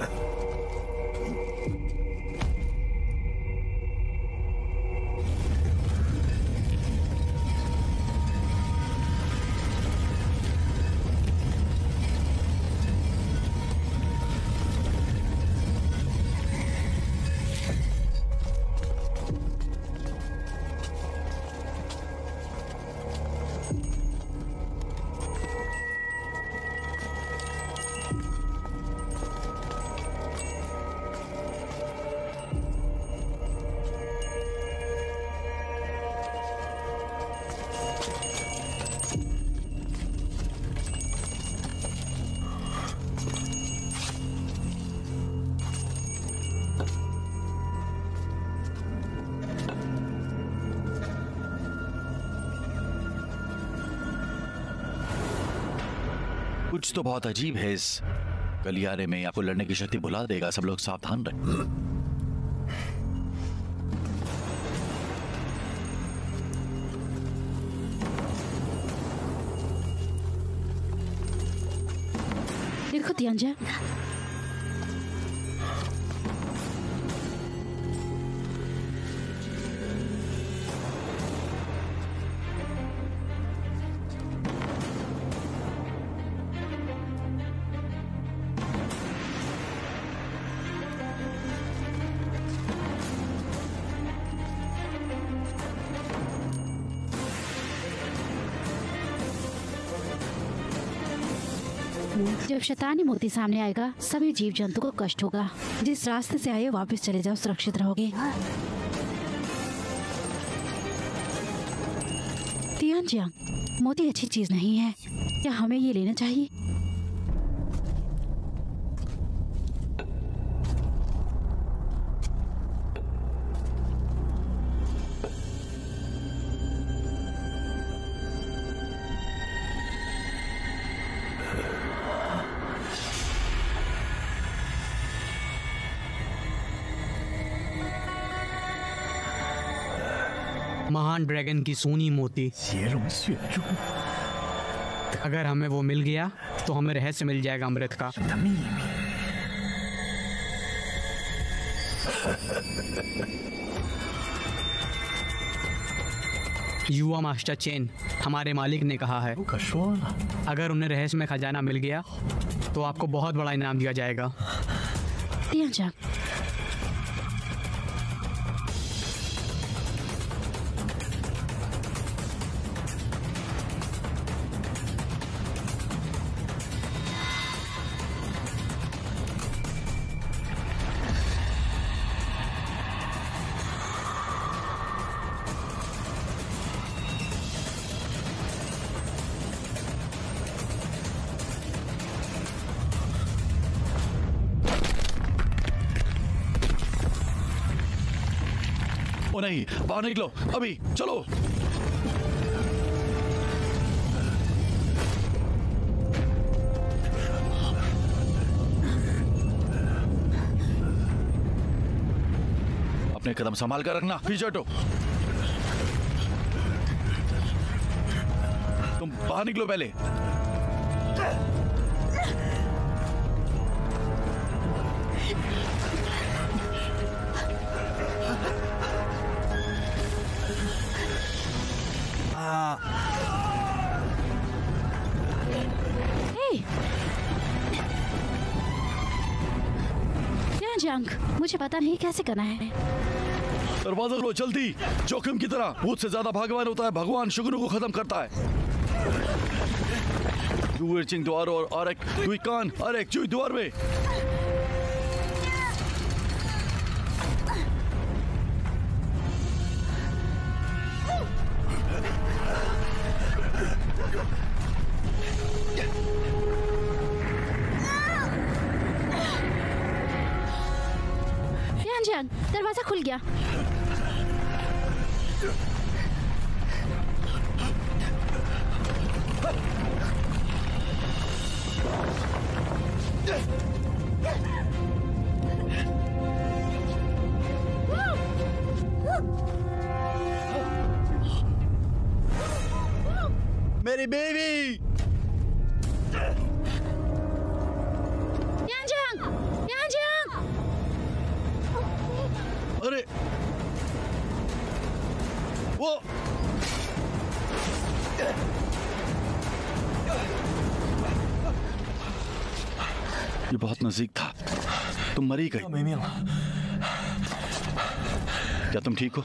Speaker 2: कुछ तो बहुत अजीब है इस गलियारे में, आपको लड़ने की शक्ति भुला देगा। सब लोग सावधान रहें।
Speaker 3: देखो तियांजा, जब शैतानी मोती सामने आएगा सभी जीव जंतु को कष्ट होगा। जिस रास्ते से आए वापस चले जाओ, सुरक्षित रहोगे। तियांजियांग, मोती अच्छी चीज नहीं है, क्या हमें ये लेना चाहिए?
Speaker 1: महान ड्रैगन की सोनी मोती, अगर हमें वो मिल गया तो हमें रहस्य मिल जाएगा अमृत का। युवा मास्टर चेन, हमारे मालिक ने कहा है अगर उन्हें रहस्य में खजाना मिल गया तो आपको बहुत बड़ा इनाम दिया जाएगा।
Speaker 3: तियांजियांग,
Speaker 2: ओ नहीं, बाहर निकलो अभी, चलो। अपने कदम संभाल कर रखना, पीछे हटो। तुम बाहर निकलो पहले।
Speaker 3: जंग, मुझे पता नहीं कैसे करना है।
Speaker 2: दरवाजा खोलो जल्दी। जोखिम की तरह भूत से ज्यादा भाग्यवान होता है भगवान शुक्र को खत्म करता है। द्वार और आरेक कान आरेक चुई द्वार में।
Speaker 3: दरवाजा खुल गया।
Speaker 2: मेरी बेबी अरे वो ये बहुत नजदीक था। तुम मरी गई। क्या तुम ठीक हो?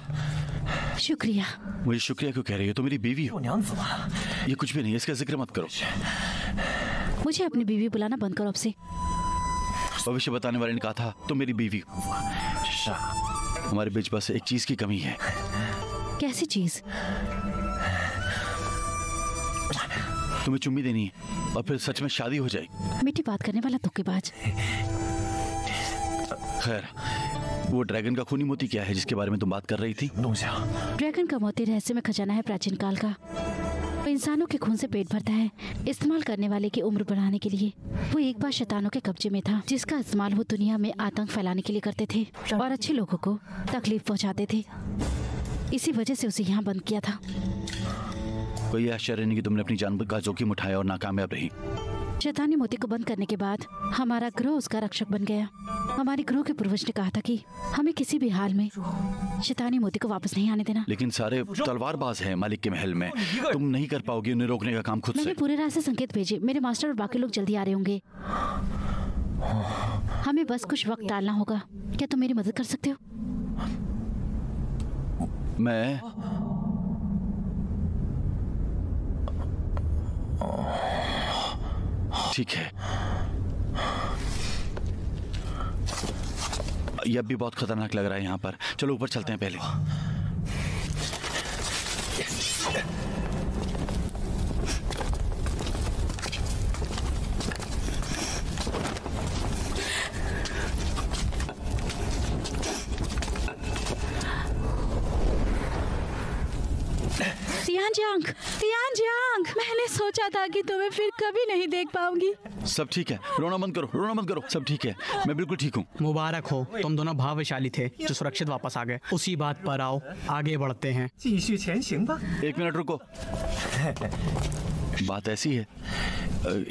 Speaker 3: शुक्रिया।
Speaker 2: मुझे शुक्रिया क्यों कह रही हो? तो मेरी बीवी हो। ये कुछ भी नहीं है, इसका जिक्र मत करो।
Speaker 3: मुझे अपनी बीवी बुलाना बंद करो अब से।
Speaker 2: भविष्य बताने वाले ने कहा था तुम मेरी बीवी हो। हमारे बीच बस एक चीज की कमी है।
Speaker 3: कैसी चीज?
Speaker 2: तुम्हें चुम्मी देनी है और फिर सच में शादी हो जाएगी।
Speaker 3: मीठी बात करने वाला धोखेबाज।
Speaker 2: खैर, वो ड्रैगन का खूनी मोती क्या है जिसके बारे में तुम बात कर रही थी?
Speaker 3: ड्रैगन का मोती रहस्य में खजाना है प्राचीन काल का। वो इंसानों के खून से पेट भरता है, इस्तेमाल करने वाले की उम्र बढ़ाने के लिए। वो एक बार शैतानों के कब्जे में था, जिसका इस्तेमाल वो दुनिया में आतंक फैलाने के लिए करते थे और अच्छे लोगों को तकलीफ पहुंचाते थे। इसी वजह से उसे यहाँ बंद किया था।
Speaker 2: कोई आश्चर्य नहीं कि तुमने अपनी जान का जोखिम उठाया और नाकामयाब रही।
Speaker 3: शैतानी मोती को बंद करने के बाद हमारा ग्रह उसका रक्षक बन गया। हमारे ग्रह के पूर्वज ने कहा था कि हमें किसी भी हाल में शैतानी मोती को वापस नहीं आने देना।
Speaker 2: लेकिन सारे तलवारबाज हैं मालिक के महल में, तुम नहीं कर पाओगे उन्हें रोकने का काम खुद से।
Speaker 3: मैंने पूरे रास्ते संकेत भेजे, मेरे मास्टर और बाकी लोग जल्दी आ रहे होंगे। हमें बस कुछ वक्त डालना होगा। क्या तुम मेरी मदद कर सकते हो?
Speaker 2: मैं ठीक है। यह भी बहुत खतरनाक लग रहा है यहाँ पर। चलो ऊपर चलते हैं पहले।
Speaker 3: तियानजियांग, मैंने सोचा था कि तुम्हें फिर कभी नहीं देख पाऊंगी।
Speaker 2: सब ठीक है, रोना मत करो, रोना मत करो, सब ठीक है, मैं बिल्कुल ठीक हूँ।
Speaker 1: मुबारक हो, तुम दोनों भाग्यशाली थे जो सुरक्षित वापस आ गए। उसी बात पर आओ, आगे बढ़ते हैं।
Speaker 6: 继续前行吧。
Speaker 2: एक मिनट रुको। बात ऐसी है,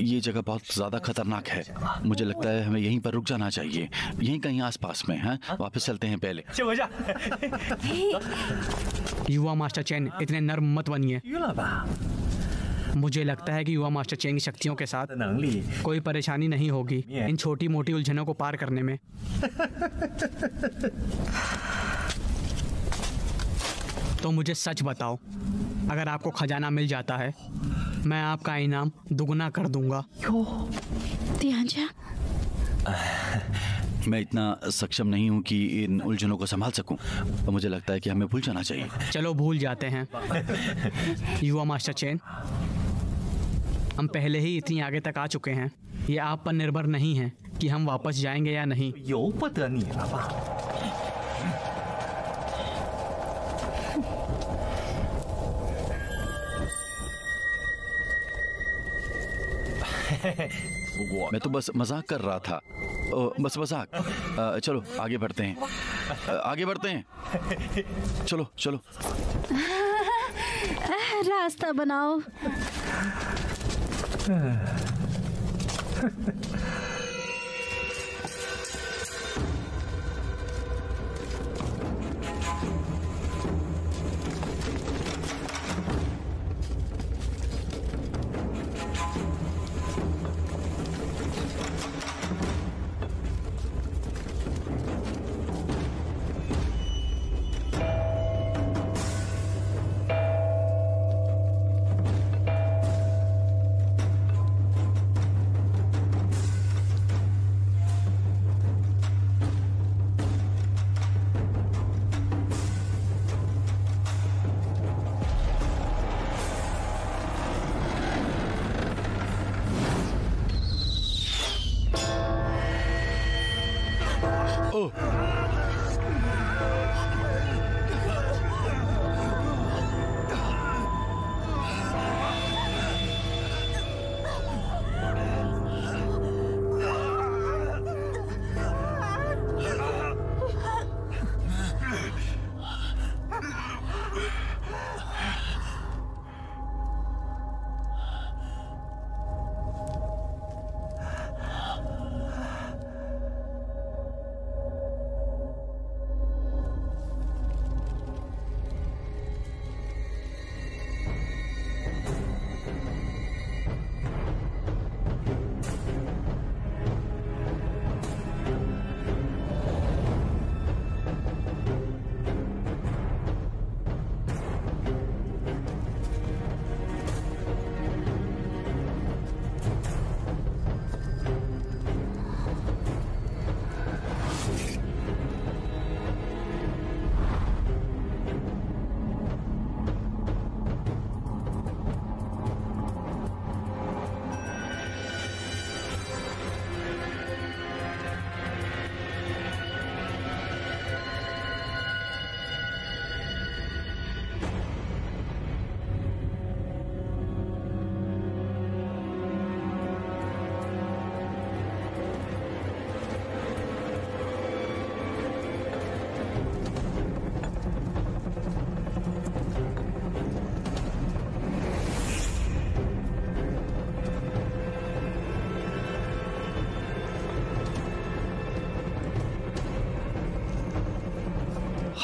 Speaker 2: ये जगह बहुत ज्यादा खतरनाक है। मुझे लगता है हमें यहीं पर रुक जाना चाहिए, यहीं कहीं आसपास में। हैं, वापस चलते हैं पहले।
Speaker 6: 先回下。
Speaker 1: युवा मास्टर चैन, इतने नर्म मत बनिए।
Speaker 6: 晕了吧？
Speaker 1: मुझे लगता है कि युवा मास्टर चैन की शक्तियों के साथ
Speaker 6: 能力
Speaker 1: कोई परेशानी नहीं होगी इन छोटी मोटी उलझनों को पार करने में। तो मुझे सच बताओ, अगर आपको खजाना मिल जाता है, मैं आपका इनाम दुगना कर दूंगा।
Speaker 3: तियानजियांग,
Speaker 2: मैं इतना सक्षम नहीं हूँ कि इन उलझनों को संभाल सकूं, तो मुझे लगता है कि हमें भूल जाना चाहिए।
Speaker 1: चलो भूल जाते हैं। युवा मास्टर चैन, हम पहले ही इतनी आगे तक आ चुके हैं। ये आप पर निर्भर नहीं है कि हम वापस जाएंगे या नहीं।
Speaker 6: 由不得你了吧？
Speaker 2: मैं तो बस मजाक कर रहा था। बस मजाक। चलो आगे बढ़ते हैं, आगे बढ़ते हैं। चलो चलो।
Speaker 3: रास्ता बनाओ।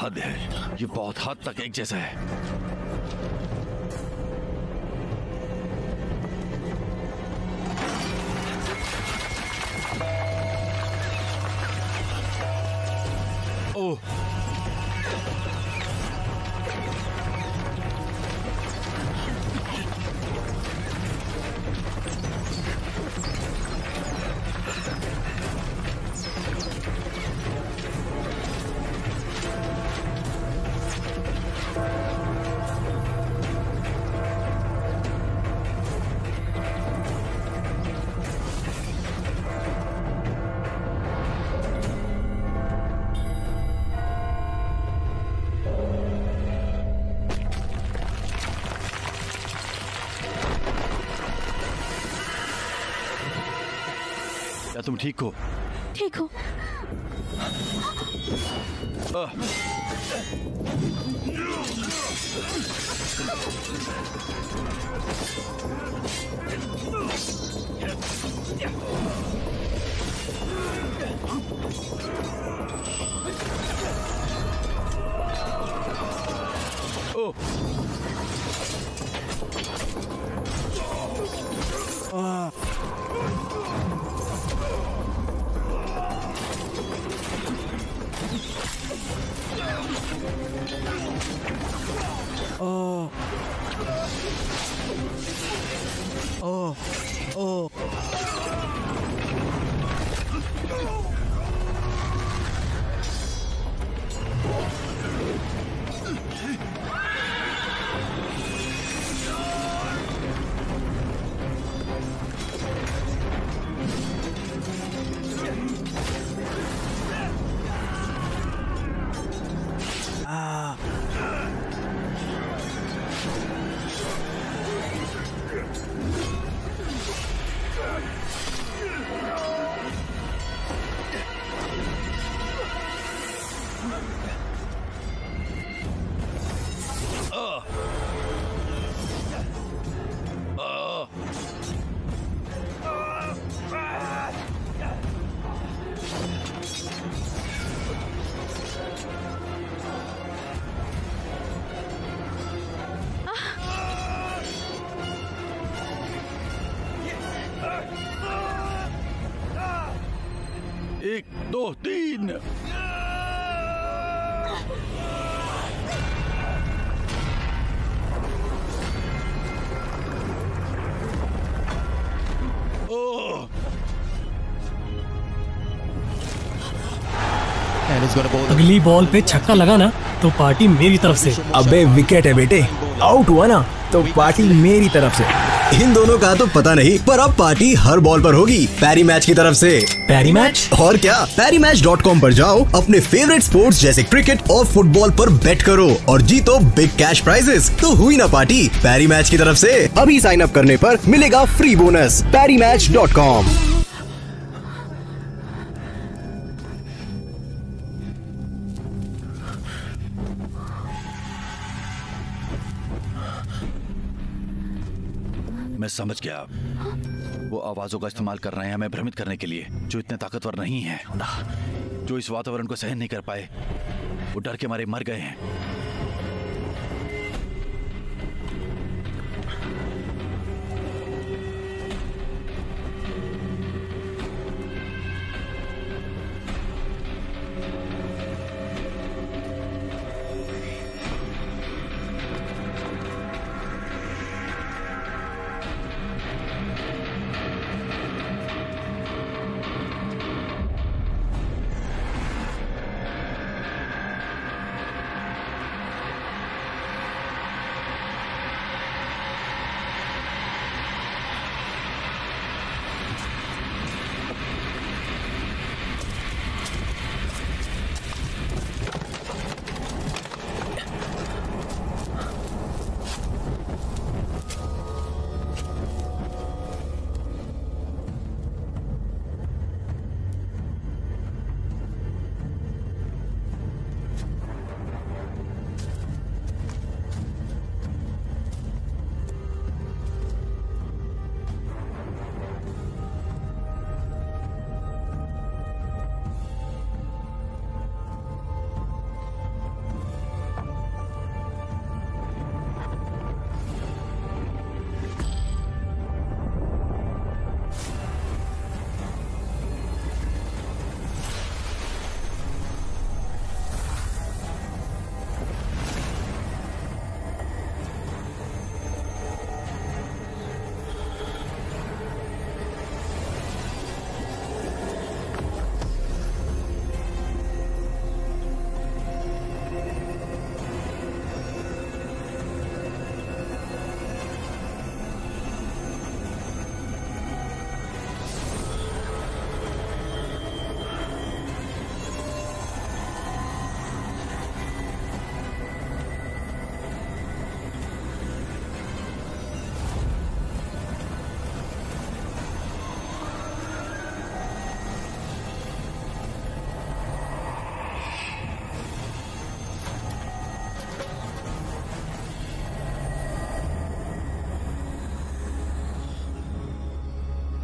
Speaker 2: हद है, ये बहुत हद तक एक जैसा है। ओह, क्या तुम ठीक हो?
Speaker 3: ठीक हो।
Speaker 2: 2 3।
Speaker 5: अगली बॉल पे छक्का लगा ना तो पार्टी मेरी तरफ से। अबे विकेट है बेटे, आउट हुआ ना तो पार्टी मेरी तरफ से।
Speaker 4: इन दोनों का तो पता नहीं, पर अब पार्टी हर बॉल पर होगी पैरी मैच की तरफ से।
Speaker 5: पैरी मैच?
Speaker 4: और क्या, PariMatch.com पर जाओ, अपने फेवरेट स्पोर्ट्स जैसे क्रिकेट और फुटबॉल पर बेट करो और जीतो बिग कैश प्राइजेस। तो हुई ना पार्टी पैरी मैच की तरफ से। अभी साइन अप करने पर मिलेगा फ्री बोनस। PariMatch.com।
Speaker 2: मैं समझ गया, वो आवाजों का इस्तेमाल कर रहे हैं हमें भ्रमित करने के लिए, जो इतने ताकतवर नहीं है, जो इस वातावरण को सहन नहीं कर पाए, वो डर के मारे मर गए हैं।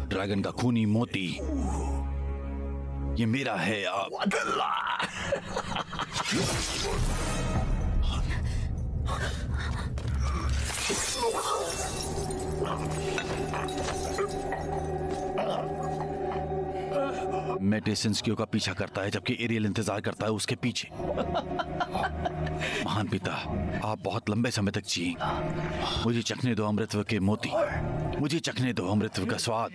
Speaker 2: ड्रैगन का खूनी मोती ये मेरा है। मेटे सिंस्कियो का पीछा करता है जबकि एरियल इंतजार करता है उसके पीछे। महान पिता, आप बहुत लंबे समय तक जिए। मुझे चखने दो अमृतत्व के मोती, मुझे चखने दो अमृतत्व का स्वाद।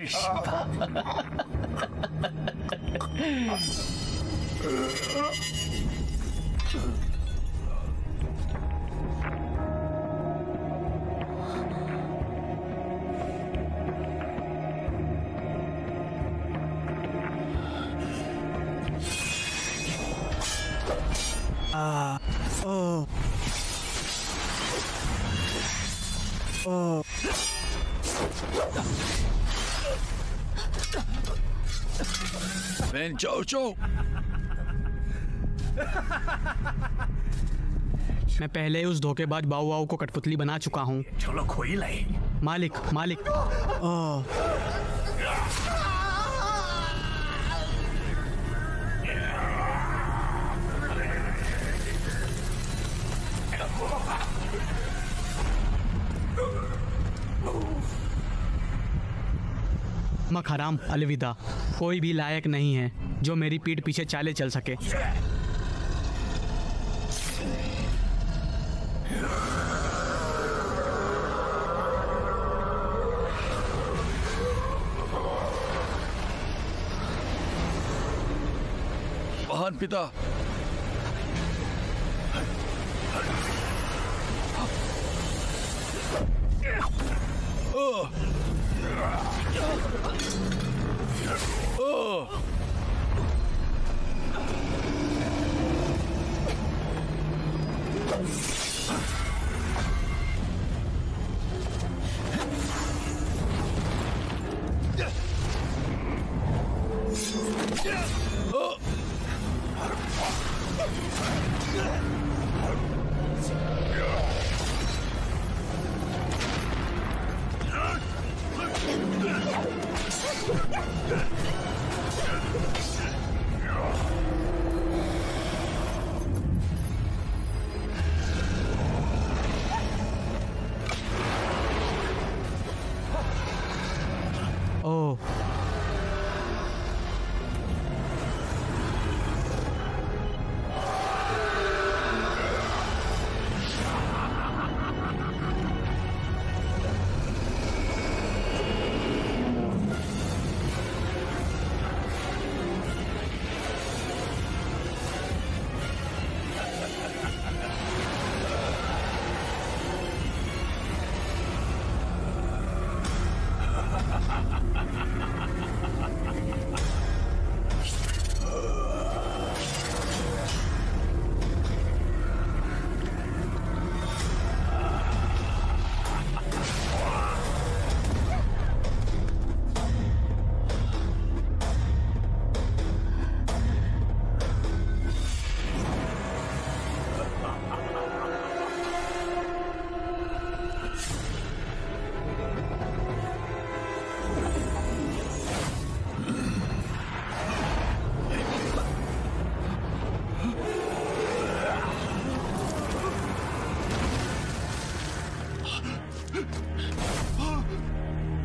Speaker 2: Ben Jojo,
Speaker 1: मैं पहले ही उस धोखेबाज बाऊ वाऊ को कठपुतली बना चुका हूँ। मालिक मालिक। मखराम अलविदा, कोई भी लायक नहीं है। जो मेरी पीठ पीछे चाले चल सके।
Speaker 2: महान पिता,
Speaker 1: ओह,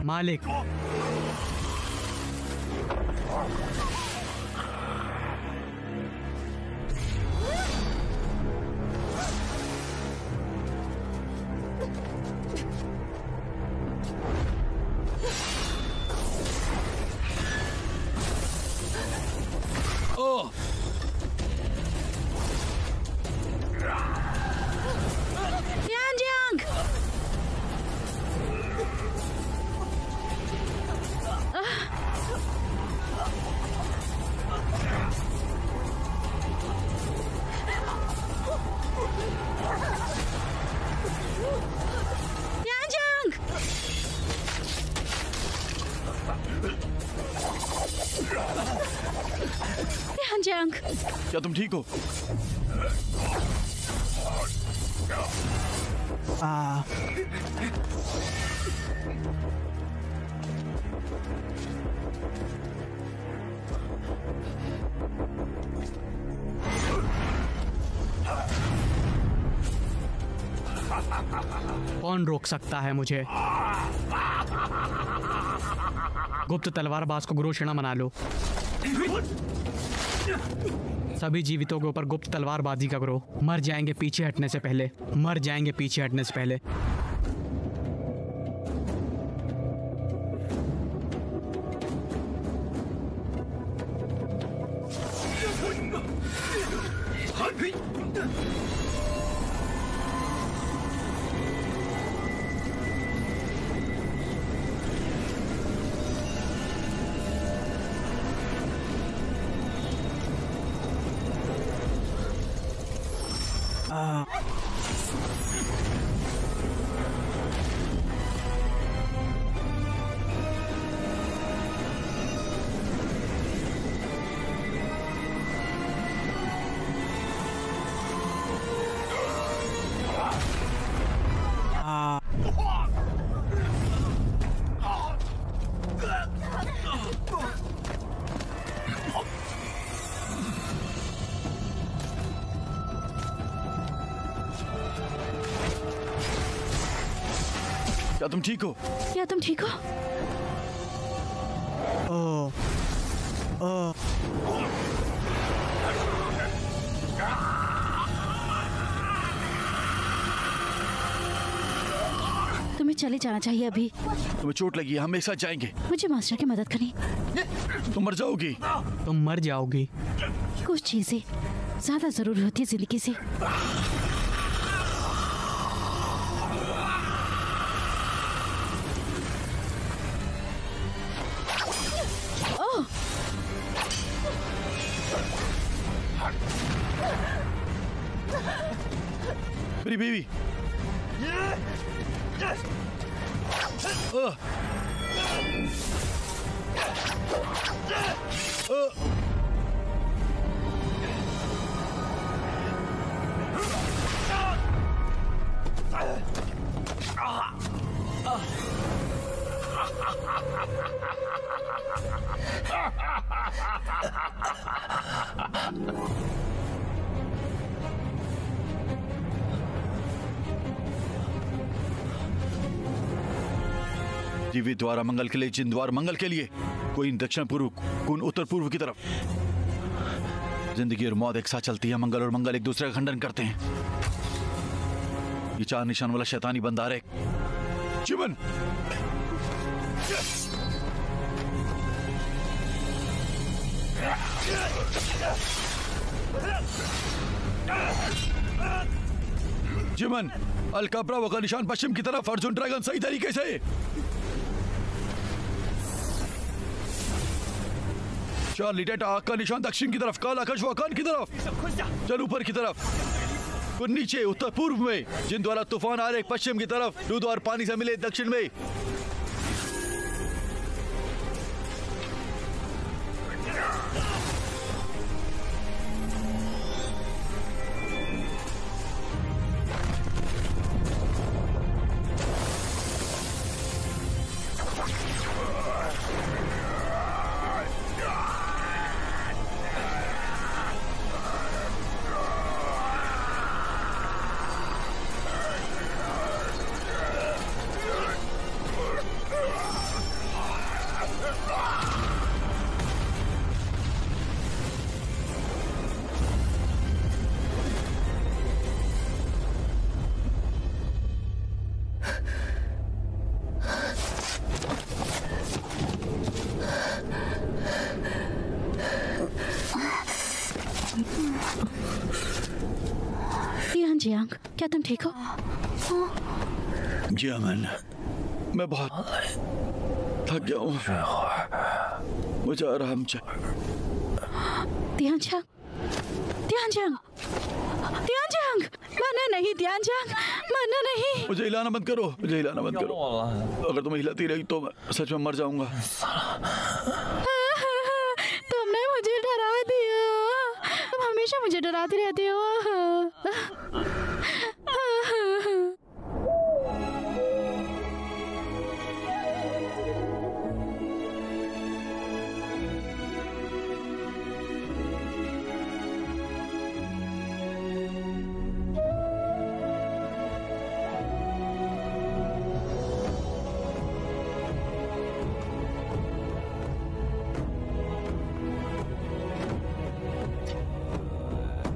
Speaker 1: मालिक,
Speaker 3: यांजियांग! यांजियांग! यांजियांग!
Speaker 2: क्या तुम ठीक हो?
Speaker 1: कौन रोक सकता है मुझे? गुप्त तलवारबाज को गुरुशिणा बना लो। सभी जीवितों के ऊपर गुप्त तलवारबाजी का करो। मर जाएंगे पीछे हटने से पहले, मर जाएंगे पीछे हटने से पहले।
Speaker 2: क्या तुम ठीक हो?
Speaker 3: क्या तुम ठीक हो? तुम्हें चले जाना चाहिए अभी।
Speaker 2: तुम्हें चोट लगी है, हम एक साथ जाएंगे।
Speaker 3: मुझे मास्टर की मदद करनी।
Speaker 2: तुम मर जाओगी।
Speaker 1: तुम मर जाओगी।
Speaker 3: कुछ चीजें ज्यादा जरूरी होती है जिंदगी से।
Speaker 2: मेरी बीवी। दिव्य द्वारा मंगल के लिए, जिन द्वार मंगल के लिए, कोई दक्षिण पूर्व, कोई उत्तर पूर्व की तरफ। जिंदगी और मौत एक साथ चलती है, मंगल और मंगल एक दूसरे का खंडन करते हैं। ये 4 निशान वाला शैतानी बंदा है जीवन। जिमन, अलका ब्रावो का निशान पश्चिम की तरफ, अर्जुन ड्रैगन सही तरीके से। चार्ली डेटा आग का निशान दक्षिण की तरफ, काला कछुआ कान की तरफ, चल ऊपर की तरफ, फिर नीचे उत्तर पूर्व में, जिन द्वारा तूफान आ रहे पश्चिम की तरफ, दो द्वार पानी से मिले दक्षिण में।
Speaker 3: जियांग, क्या तुम ठीक हो?
Speaker 2: जी अमन, मैं बहुत थक गया हूँ, मुझे आराम चाहिए।
Speaker 3: ध्यानचांग, ध्यानचांग, ध्यानचांग, मरना नहीं ध्यानचांग, मरना नहीं।
Speaker 2: मुझे हिलाना बंद करो, मुझे हिलाना बंद करो। अगर तुम्हें हिलाती रही तो मैं सच में मर जाऊंगा।
Speaker 3: तुमने मुझे डरा दिया, तुम हमेशा मुझे डराते रहते हो।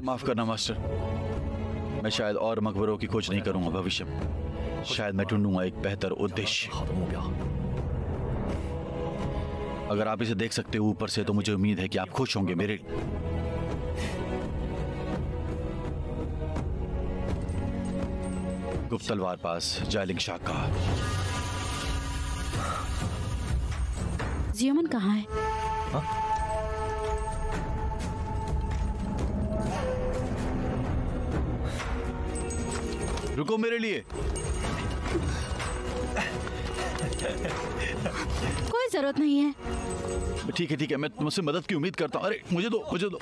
Speaker 2: माफ करना मास्टर, मैं शायद और मकबरों की खोज नहीं करूंगा भविष्य में। शायद मैं ढूंढूंगा एक बेहतर उद्देश्य। अगर आप इसे देख सकते हो ऊपर से तो मुझे उम्मीद है कि आप खुश होंगे मेरे लिए। गुप्त तलवार पास जायलिंग शाह का।
Speaker 3: जियोमन कहाँ है?
Speaker 6: हाँ?
Speaker 2: रुको मेरे लिए।
Speaker 3: कोई जरूरत नहीं है।
Speaker 2: ठीक है, मैं मुझसे मदद की उम्मीद करता हूँ। अरे मुझे दो, मुझे दो।